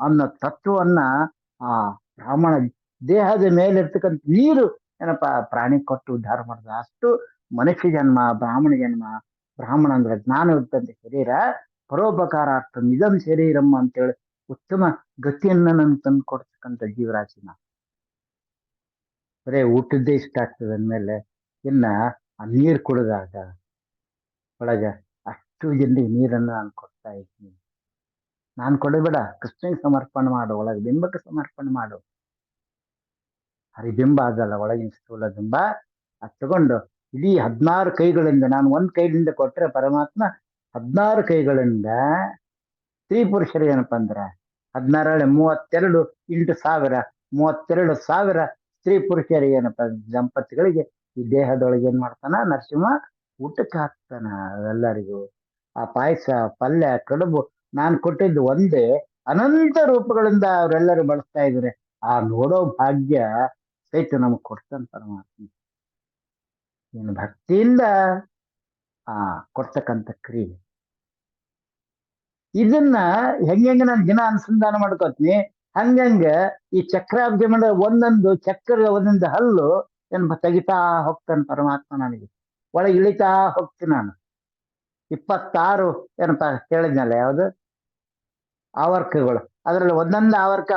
ಅನ್ನೋ ತತ್ವವನ್ನ ಆ ಬ್ರಾಹ್ಮಣ ದೇಹದ ಮೇಲೆ ಇರ್ತಕ್ಕಂಥ ನೀರು ಏನಪ್ಪಾ ಪ್ರಾಣಿ ಕೊಟ್ಟು ಉದ್ಧಾರ ಮಾಡ್ದ. ಅಷ್ಟು ಮನುಷ್ಯ ಜನ್ಮ, ಬ್ರಾಹ್ಮಣ ಅಂದ್ರೆ ಜ್ಞಾನ ಇರ್ತಂತ ಶರೀರ, ಪರೋಪಕಾರಾರ್ಥ ಇದಂ ಶರೀರಮ್ಮ ಅಂತೇಳಿ ಉತ್ತಮ ಗತಿಯನ್ನ ನನ್ ತಂದು ಕೊಡ್ತಕ್ಕಂಥ ಜೀವರಾಶಿನ. ಬರೇ ಊಟದ್ದೇ ಇಷ್ಟ ಆಗ್ತದೆ ಅಂದ್ಮೇಲೆ ಇನ್ನ ಆ ನೀರು ಕುಡಿದಾಗ ಒಳಗೆ ಅಷ್ಟು ಜನರಿಗೆ ನೀರನ್ನು ನಾನು ಕೊಡ್ತಾ ಇದ್ದೀನಿ. ನಾನು ಕೊಡಬೇಡ, ಕೃಷ್ಣಗೆ ಸಮರ್ಪಣೆ ಮಾಡು, ಒಳಗೆ ಬಿಂಬಕ್ಕೆ ಸಮರ್ಪಣೆ ಮಾಡು. ಹರಿಬಿಂಬ ಆಗಲ್ಲ, ಒಳಗಿನ ಸ್ಥೂಲ ಬಿಂಬ. ಅದು ತಗೊಂಡು ಇಡೀ 16 ಕೈಗಳಿಂದ, ನಾನು ಒಂದ್ ಕೈಲಿಂದ ಕೊಟ್ರೆ ಪರಮಾತ್ಮ 16 ಕೈಗಳಿಂದ ಸ್ತ್ರೀ ಪುರುಷರು ಏನಪ್ಪಾ ಅಂದ್ರೆ 16 32 ಇಂಟು 1000 32,000 ಸ್ತ್ರೀ ಪುರುಷರಿಗೆ ಏನಪ್ಪ ದಂಪತಿಗಳಿಗೆ ಈ ದೇಹದೊಳಗೆ ಏನ್ ಮಾಡ್ತಾನ ನರಸಿಂಹ ಊಟಕ್ಕೆ ಹಾಕ್ತಾನ ಎಲ್ಲರಿಗೂ. ಆ ಪಾಯಸ, ಪಲ್ಯ, ಕಡುಬು ನಾನು ಕೊಟ್ಟಿದ್ದು ಒಂದೇ, ಅನಂತ ರೂಪಗಳಿಂದ ಅವರೆಲ್ಲರೂ ಬಳಸ್ತಾ ಇದ್ದಾರೆ. ಆ ನೋಡೋ ಭಾಗ್ಯ ಸಹಿತ ನಮಗ್ ಕೊಡ್ತಾನ ಪರಮಾತ್ಮ. ನೀನು ಭಕ್ತಿಯಿಂದ ಕೊಡ್ತಕ್ಕಂಥ ಕ್ರಿಯೆ. ಇದನ್ನ ಹೆಂಗೆ ನಾನು ದಿನ ಅನುಸಂಧಾನ ಮಾಡ್ಕೋತೀನಿ, ಹಂಗಂಗ ಈ ಚಕ್ರಾಬ್ಜ ಮಾಡ ಒಂದೊಂದು ಚಕ್ರ ಒಂದೊಂದು ಹಲ್ಲು ತೆಗಿತಾ ಹೋಗ್ತಾನೆ ಪರಮಾತ್ಮ. ನನಗೆ ಒಳಗೆ ಇಳಿತಾ ಹೋಗ್ತೀನಿ ನಾನು. 26 ಏನಪ್ಪಾ ಹೇಳಿದ್ನಲ್ಲ, ಯಾವ್ದು ಆವರ್ಕಗಳು. ಅದರಲ್ಲಿ ಒಂದೊಂದು ಆವರ್ಕ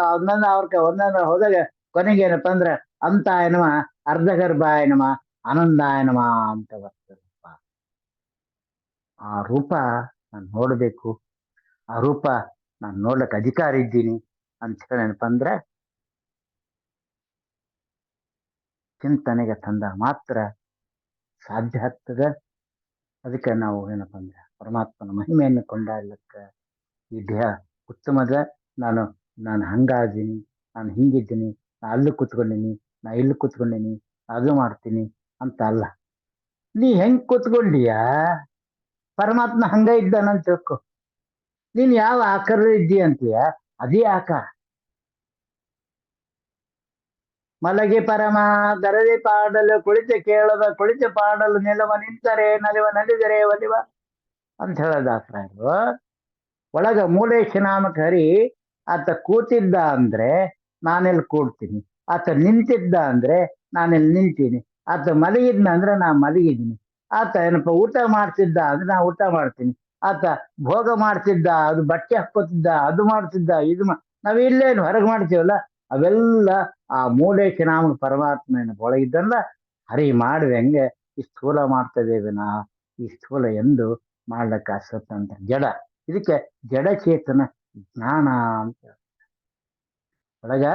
ಒಂದೊಂದು ಹೋದಾಗ ಕೊನೆಗೆ ಏನಪ್ಪ ಅಂದ್ರೆ ಅಂತ ಏನವ ಅರ್ಧಗರ್ಭ ಏನವ ಆನಂದಾಯನಮ ಅಂತ ಬರ್ತದಪ್ಪ. ಆ ರೂಪ ನಾನು ನೋಡ್ಬೇಕು, ಆ ರೂಪ ನಾನು ನೋಡ್ಲಿಕ್ಕೆ ಅಧಿಕಾರ ಇದ್ದೀನಿ ಅಂತ ಹೇಳಿ ಏನಪ್ಪ ಅಂದ್ರೆ ಚಿಂತನೆಗೆ ತಂದ ಮಾತ್ರ ಸಾಧ್ಯ ಆಗ್ತದೆ. ಅದಕ್ಕೆ ನಾವು ಏನಪ್ಪ ಅಂದ್ರೆ ಪರಮಾತ್ಮನ ಮಹಿಮೆಯನ್ನು ಕೊಂಡಾಡ್ಲಿಕ್ಕೆ ಈ ದೇಹ ಉತ್ತಮದ, ನಾನು ನಾನು ಹಂಗಾದೀನಿ, ನಾನು ಹಿಂಗಿದ್ದೀನಿ, ನಾ ಅಲ್ಲಿ ಕೂತ್ಕೊಂಡೀನಿ, ನಾ ಇಲ್ಲಿ ಕೂತ್ಕೊಂಡೀನಿ, ಅದು ಮಾಡ್ತೀನಿ ಅಂತ ಅಲ್ಲ. ನೀ ಹೆಂಗ್ ಕೂತ್ಕೊಂಡೀಯ ಪರಮಾತ್ಮ ಹಂಗ ಇದ್ದಾನಂತ ತಿಳ್ಕೊ. ನೀನ್ ಯಾವ ಆಕಾರ ಇದ್ದೀಯ ಅಂತೀಯ ಅದೇ ಆಕಾರ. ಮಲಗಿ ಪರಮ ಗರದಿ ಪಾಡಲು ಕುಳಿತು ಕೇಳದ, ಕುಳಿತು ಪಾಡಲು ನಿಲವ ನಿಂತರೆ ನಲಿವ, ನಲಿದರೆ ಒಲಿವ ಅಂತ ಹೇಳೋದಾಕ್ರು. ಒಳಗ ಮೂಲೇಶ ನಾಮಕ ಹರಿ ಆತ ಕೂತಿದ್ದ ಅಂದ್ರೆ ನಾನೆಲ್ಲಿ ಕೂಡ್ತೀನಿ, ಆತ ನಿಂತಿದ್ದ ಅಂದ್ರೆ ನಾನೆಲ್ಲಿ ನಿಂತೀನಿ, ಆತ ಮಲಗಿದ್ನ ಅಂದ್ರೆ ನಾ ಮಲಗಿದ್ದೀನಿ, ಆತ ಏನಪ್ಪ ಊಟ ಮಾಡ್ತಿದ್ದ ಅಂದ್ರೆ ನಾ ಊಟ ಮಾಡ್ತೀನಿ, ಆತ ಭೋಗ ಮಾಡ್ತಿದ್ದ, ಅದು ಬಟ್ಟೆ ಹಾಕೋತಿದ್ದ, ಅದು ಮಾಡ್ತಿದ್ದ, ಇದು ನಾವ್ ಇಲ್ಲೇನು ಹೊರಗೆ ಮಾಡ್ತೀವಲ್ಲ ಅವೆಲ್ಲ ಆ ಮೂಲೇಶ ನಾಮಕ ಪರಮಾತ್ಮನ ಒಳಗಿದ್ದಲ್ಲ ಹರಿ ಮಾಡುವೆ. ಹೆಂಗೆ ಈ ಸ್ಥೂಲ ಮಾಡ್ತದೇವೆ ನಾ, ಈ ಸ್ಥೂಲ ಎಂದು ಮಾಡ್ಲಿಕ್ಕೆ ಸ್ವತಂತ್ರ ಜಡ. ಇದಕ್ಕೆ ಜಡಚೇತನ ಜ್ಞಾನ ಅಂತ ಒಳಗ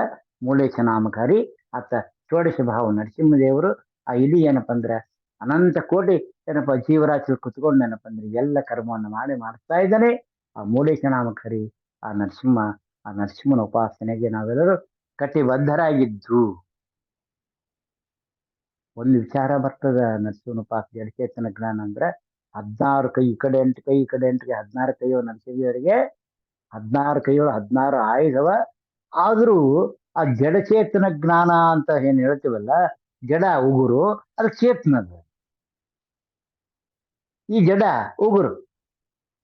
ಮೂಲೇಶ ನಾಮಕಾರಿ ಆತ ಷೋಡಶ ಭಾವ ನರಸಿಂಹದೇವರು. ಆ ಇಲಿ ಏನಪ್ಪ ಅಂದ್ರೆ ಅನಂತ ಕೋಟಿ ಏನಪ್ಪ ಜೀವರಾಶಿ ಕುತ್ಕೊಂಡು ಏನಪ್ಪ ಅಂದ್ರೆ ಎಲ್ಲ ಕರ್ಮವನ್ನು ಮಾಡಿಸ್ತಾ ಇದ್ದಾನೆ ಆ ಮೂಲೇಶ ನಾಮಕಾರಿ ಆ ನರಸಿಂಹ. ಆ ನರಸಿಂಹನ ಉಪಾಸನೆಗೆ ನಾವೆಲ್ಲರೂ ಕಟಿಬದ್ಧರಾಗಿದ್ದು. ಒಂದು ವಿಚಾರ ಬರ್ತದ ನರಸಿಂಹನ ಉಪಾಸನೆ ಜಡಚೇತನ ಜ್ಞಾನ ಅಂದ್ರೆ 16 ಕೈ, ಈ ಕಡೆ 8 ಕೈ, ಈ ಕಡೆ 8 ಕೈ, 16 ಕೈಯೋ ನರಸಿಂಹರಿಗೆ, 16 ಕೈಯೋ 16 ಆಯುಧವ. ಆದ್ರೂ ಆ ಜಡಚೇತನ ಜ್ಞಾನ ಅಂತ ಏನ್ ಹೇಳ್ತೀವಲ್ಲ, ಜಡ ಉಗುರು ಅದು ಚೇತನದ. ಈ ಜಡ ಉಗುರು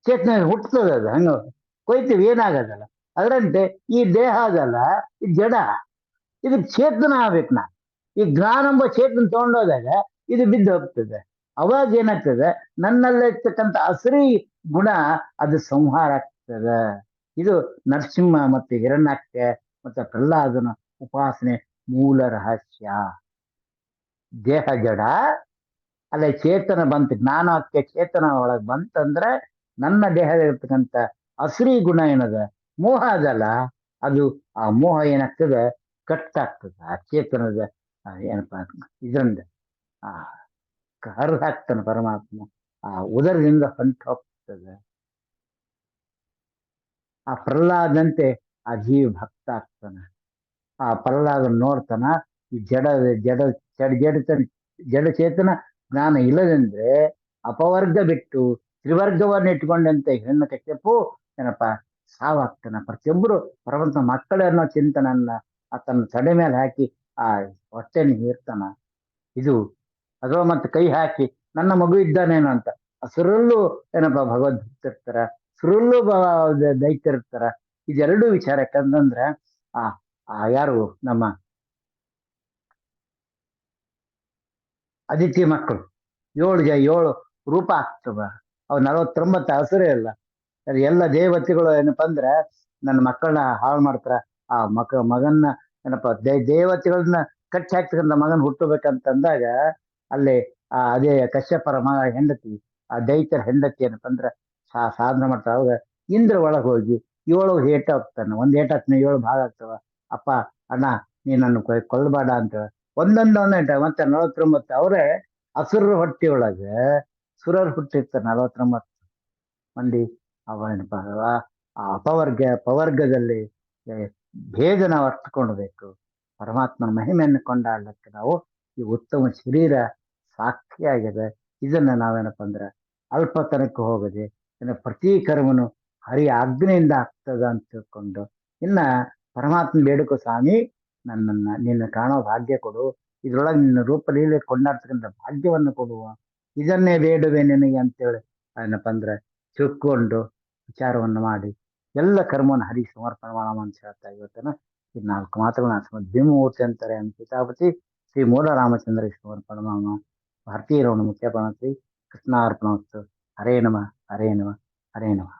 ಚೇತನ ಹುಟ್ಟತದ, ಅದು ಹಂಗ ಕೊಯ್ತೀವಿ ಏನಾಗದಲ್ಲ. ಅದರಂತೆ ಈ ದೇಹ ಅದಲ್ಲ, ಈ ಜಡ, ಇದು ಚೇತನ ಆಗ್ಬೇಕು. ನಾ ಈ ಜ್ಞಾನ ಎಂಬ ಚೇತನ ತಗೊಂಡೋದಾಗ ಇದು ಬಿದ್ದು ಹೋಗ್ತದೆ. ಅವಾಗ ಏನಾಗ್ತದೆ, ನನ್ನಲ್ಲಿರ್ತಕ್ಕಂಥ ಅಸರಿ ಗುಣ ಅದು ಸಂಹಾರ ಆಗ್ತದೆ. ಇದು ನರಸಿಂಹ ಮತ್ತು ಹಿರಣ್ಯಾಕ್ಷ ಮತ್ತು ಪ್ರಹ್ಲಾದನ ಉಪಾಸನೆ ಮೂಲ ರಹಸ್ಯ. ದೇಹ ಜಡ, ಅಲ್ಲೇ ಚೇತನ ಬಂತು, ಜ್ಞಾನಕ್ಕೆ ಚೇತನ ಒಳಗೆ ಬಂತಂದ್ರೆ ನನ್ನ ದೇಹದಲ್ಲಿರ್ತಕ್ಕಂಥ ಅಸರಿ ಗುಣ ಏನದ ಮೋಹ ಅದಲ್ಲ, ಅದು ಆ ಮೋಹ ಏನಾಗ್ತದೆ ಕಟ್ಟಾಗ್ತದೆ. ಆ ಚೇತನದ ಏನಪ್ಪ ಇದರಿಂದ ಆ ಹರಿದು ಹಾಕ್ತಾನೆ ಪರಮಾತ್ಮ, ಆ ಉದರದಿಂದ ಹೊಂಟು ಹೋಗ್ತದೆ. ಆ ಪ್ರಹ್ಲಾದಂತೆ ಆ ಜೀವ ಭಕ್ತ ಆಗ್ತಾನೆ. ಆ ಪ್ರಹ್ಲಾದ ನೋಡ್ತಾನ ಈ ಜಡ ಜಡ ಜಡಚೇತನ ಜ್ಞಾನ ಇಲ್ಲದಂದ್ರೆ ಅಪವರ್ಗ ಬಿಟ್ಟು ತ್ರಿವರ್ಗವನ್ನು ಇಟ್ಕೊಂಡಂತೆ ಹೆಣ್ಣು ಕಶ್ಯಪು ಏನಪ್ಪ ಸಾವಾಗ್ತಾನ. ಪ್ರತಿಯೊಬ್ಬರು ಪರವಂತ ಮಕ್ಕಳು ಅನ್ನೋ ಚಿಂತನನ್ನ ಆತನ ತಡೆ ಮೇಲೆ ಹಾಕಿ ಆ ಹೊಟ್ಟೆನ ಹೀರ್ತಾನ. ಇದು ಅಥವಾ ಮತ್ತೆ ಕೈ ಹಾಕಿ ನನ್ನ ಮಗು ಇದ್ದಾನೇನೋ ಅಂತ ಸುರಲ್ಲೂ ಏನಪ್ಪ ಭಗವದ್ಭಕ್ತ ಇರ್ತಾರ, ಸುರಲ್ಲೂ ದೈತ್ಯರಿರ್ತಾರ. ಇದೆರಡೂ ವಿಚಾರ. ಯಾಕಂದ್ರೆ ಆ ಆ ಯಾರು ನಮ್ಮ ಅದಿತಿ ಮಕ್ಕಳು 7 ರೂಪ ಆಗ್ತವ. ಅವ್ 49 ಹಸರೇ ಇಲ್ಲ. ಅದು ಎಲ್ಲ ದೇವತೆಗಳು ಏನಪ್ಪಾ ಅಂದ್ರೆ ನನ್ನ ಮಕ್ಕಳನ್ನ ಹಾಳು ಮಾಡ್ತಾರ. ಆ ಮಗನ್ನ ಏನಪ್ಪ ದೇವತೆಗಳನ್ನ ಕಟ್ಟಿ ಹಾಕ್ತಕ್ಕಂಥ ಮಗನ್ ಹುಟ್ಟಬೇಕಂತಂದಾಗ ಅಲ್ಲಿ ಅದೇ ಕಶ್ಯಪರ ಮಗ ಹೆಂಡತಿ, ಆ ದೈತ್ಯರ ಹೆಂಡತಿ ಏನಪ್ಪ ಅಂದ್ರೆ ಸಾಧನೆ ಮಾಡ್ತಾರ. ಅವಾಗ ಇಂದ್ರ ಒಳಗೆ ಹೋಗಿ 7 ಏಟ ಹೋಗ್ತಾನೆ. ಒಂದ್ ಏಟ ಹತ್ತನ 7 ಭಾಗ ಆಗ್ತವ. ಅಪ್ಪ ಅಣ್ಣ ನೀ ನನ್ನ ಕೊಲ್ಲಬೇಡ ಅಂತ ಒಂದೊಂದು ಮತ್ತೆ 49 ಅವರೇ ಅಸುರರ ಹೊಟ್ಟೆಯೊಳಗೆ ಸುರರ್ ಹುಟ್ಟಿರ್ತಾರೆ 49 ಮಂದಿ. ಅವ ಏನಪ್ಪ ಆ ಪವರ್ಗದಲ್ಲಿ ಭೇದ ನಾವು ಅರ್ಥಕೊಳ್ಬೇಕು. ಪರಮಾತ್ಮನ ಮಹಿಮೆಯನ್ನು ಕೊಂಡಾಡ್ಲಿಕ್ಕೆ ನಾವು ಈ ಉತ್ತಮ ಶರೀರ ಸಾಕ್ಷಿಯಾಗಿದೆ. ಇದನ್ನ ನಾವೇನಪ್ಪ ಅಂದ್ರೆ ಅಲ್ಪತನಕ್ಕೆ ಹೋಗದೆ ಪ್ರತಿ ಕರ್ಮನು ಹರಿ ಆಜ್ಞೆಯಿಂದ ಆಗ್ತದ ಅಂತ ತಿಳ್ಕೊಂಡು ಇನ್ನ ಪರಮಾತ್ಮ ಬೇಡಕೋ, ಸ್ವಾಮಿ ನಿನ್ನ ಕಾಣೋ ಭಾಗ್ಯ ಕೊಡು, ಇದ್ರೊಳಗೆ ನಿನ್ನ ರೂಪ ಲೀಲೆ ಕೊಂಡಾಡ್ತಕ್ಕಂಥ ಭಾಗ್ಯವನ್ನು ಕೊಡುವ, ಇದನ್ನೇ ಬೇಡುವೆ ನಿನಗೆ ಅಂತೇಳಿ ಏನಪ್ಪ ಅಂದ್ರೆ ತಿಳ್ಕೊಂಡು ವಿಚಾರವನ್ನು ಮಾಡಿ ಎಲ್ಲ ಕರ್ಮವನ್ನು ಹರಿ ಸಮರ್ಪಣೆ ಮಾಡೋಣ ಅಂತ ಹೇಳ್ತಾ ಇವತ್ತನ ಈ 4 ಮಾತುಗಳನ್ನ ಭೀಮಮೂರ್ತಿ ಅಂತಾರೆ ಪಿತಾಪತಿ ಶ್ರೀ ಮೂಲ ರಾಮಚಂದ್ರ ಸಮರ್ಪಣ ಮಾಡೋಣ. ಭಾರತೀಯ ರಮಣ ಮುಖ್ಯಪಾನ ಶ್ರೀ ಕೃಷ್ಣಾರ್ಪಣ. ಹರೇ ನಮಃ, ಹರೇ ನಮಃ, ಹರೇ ನಮಃ.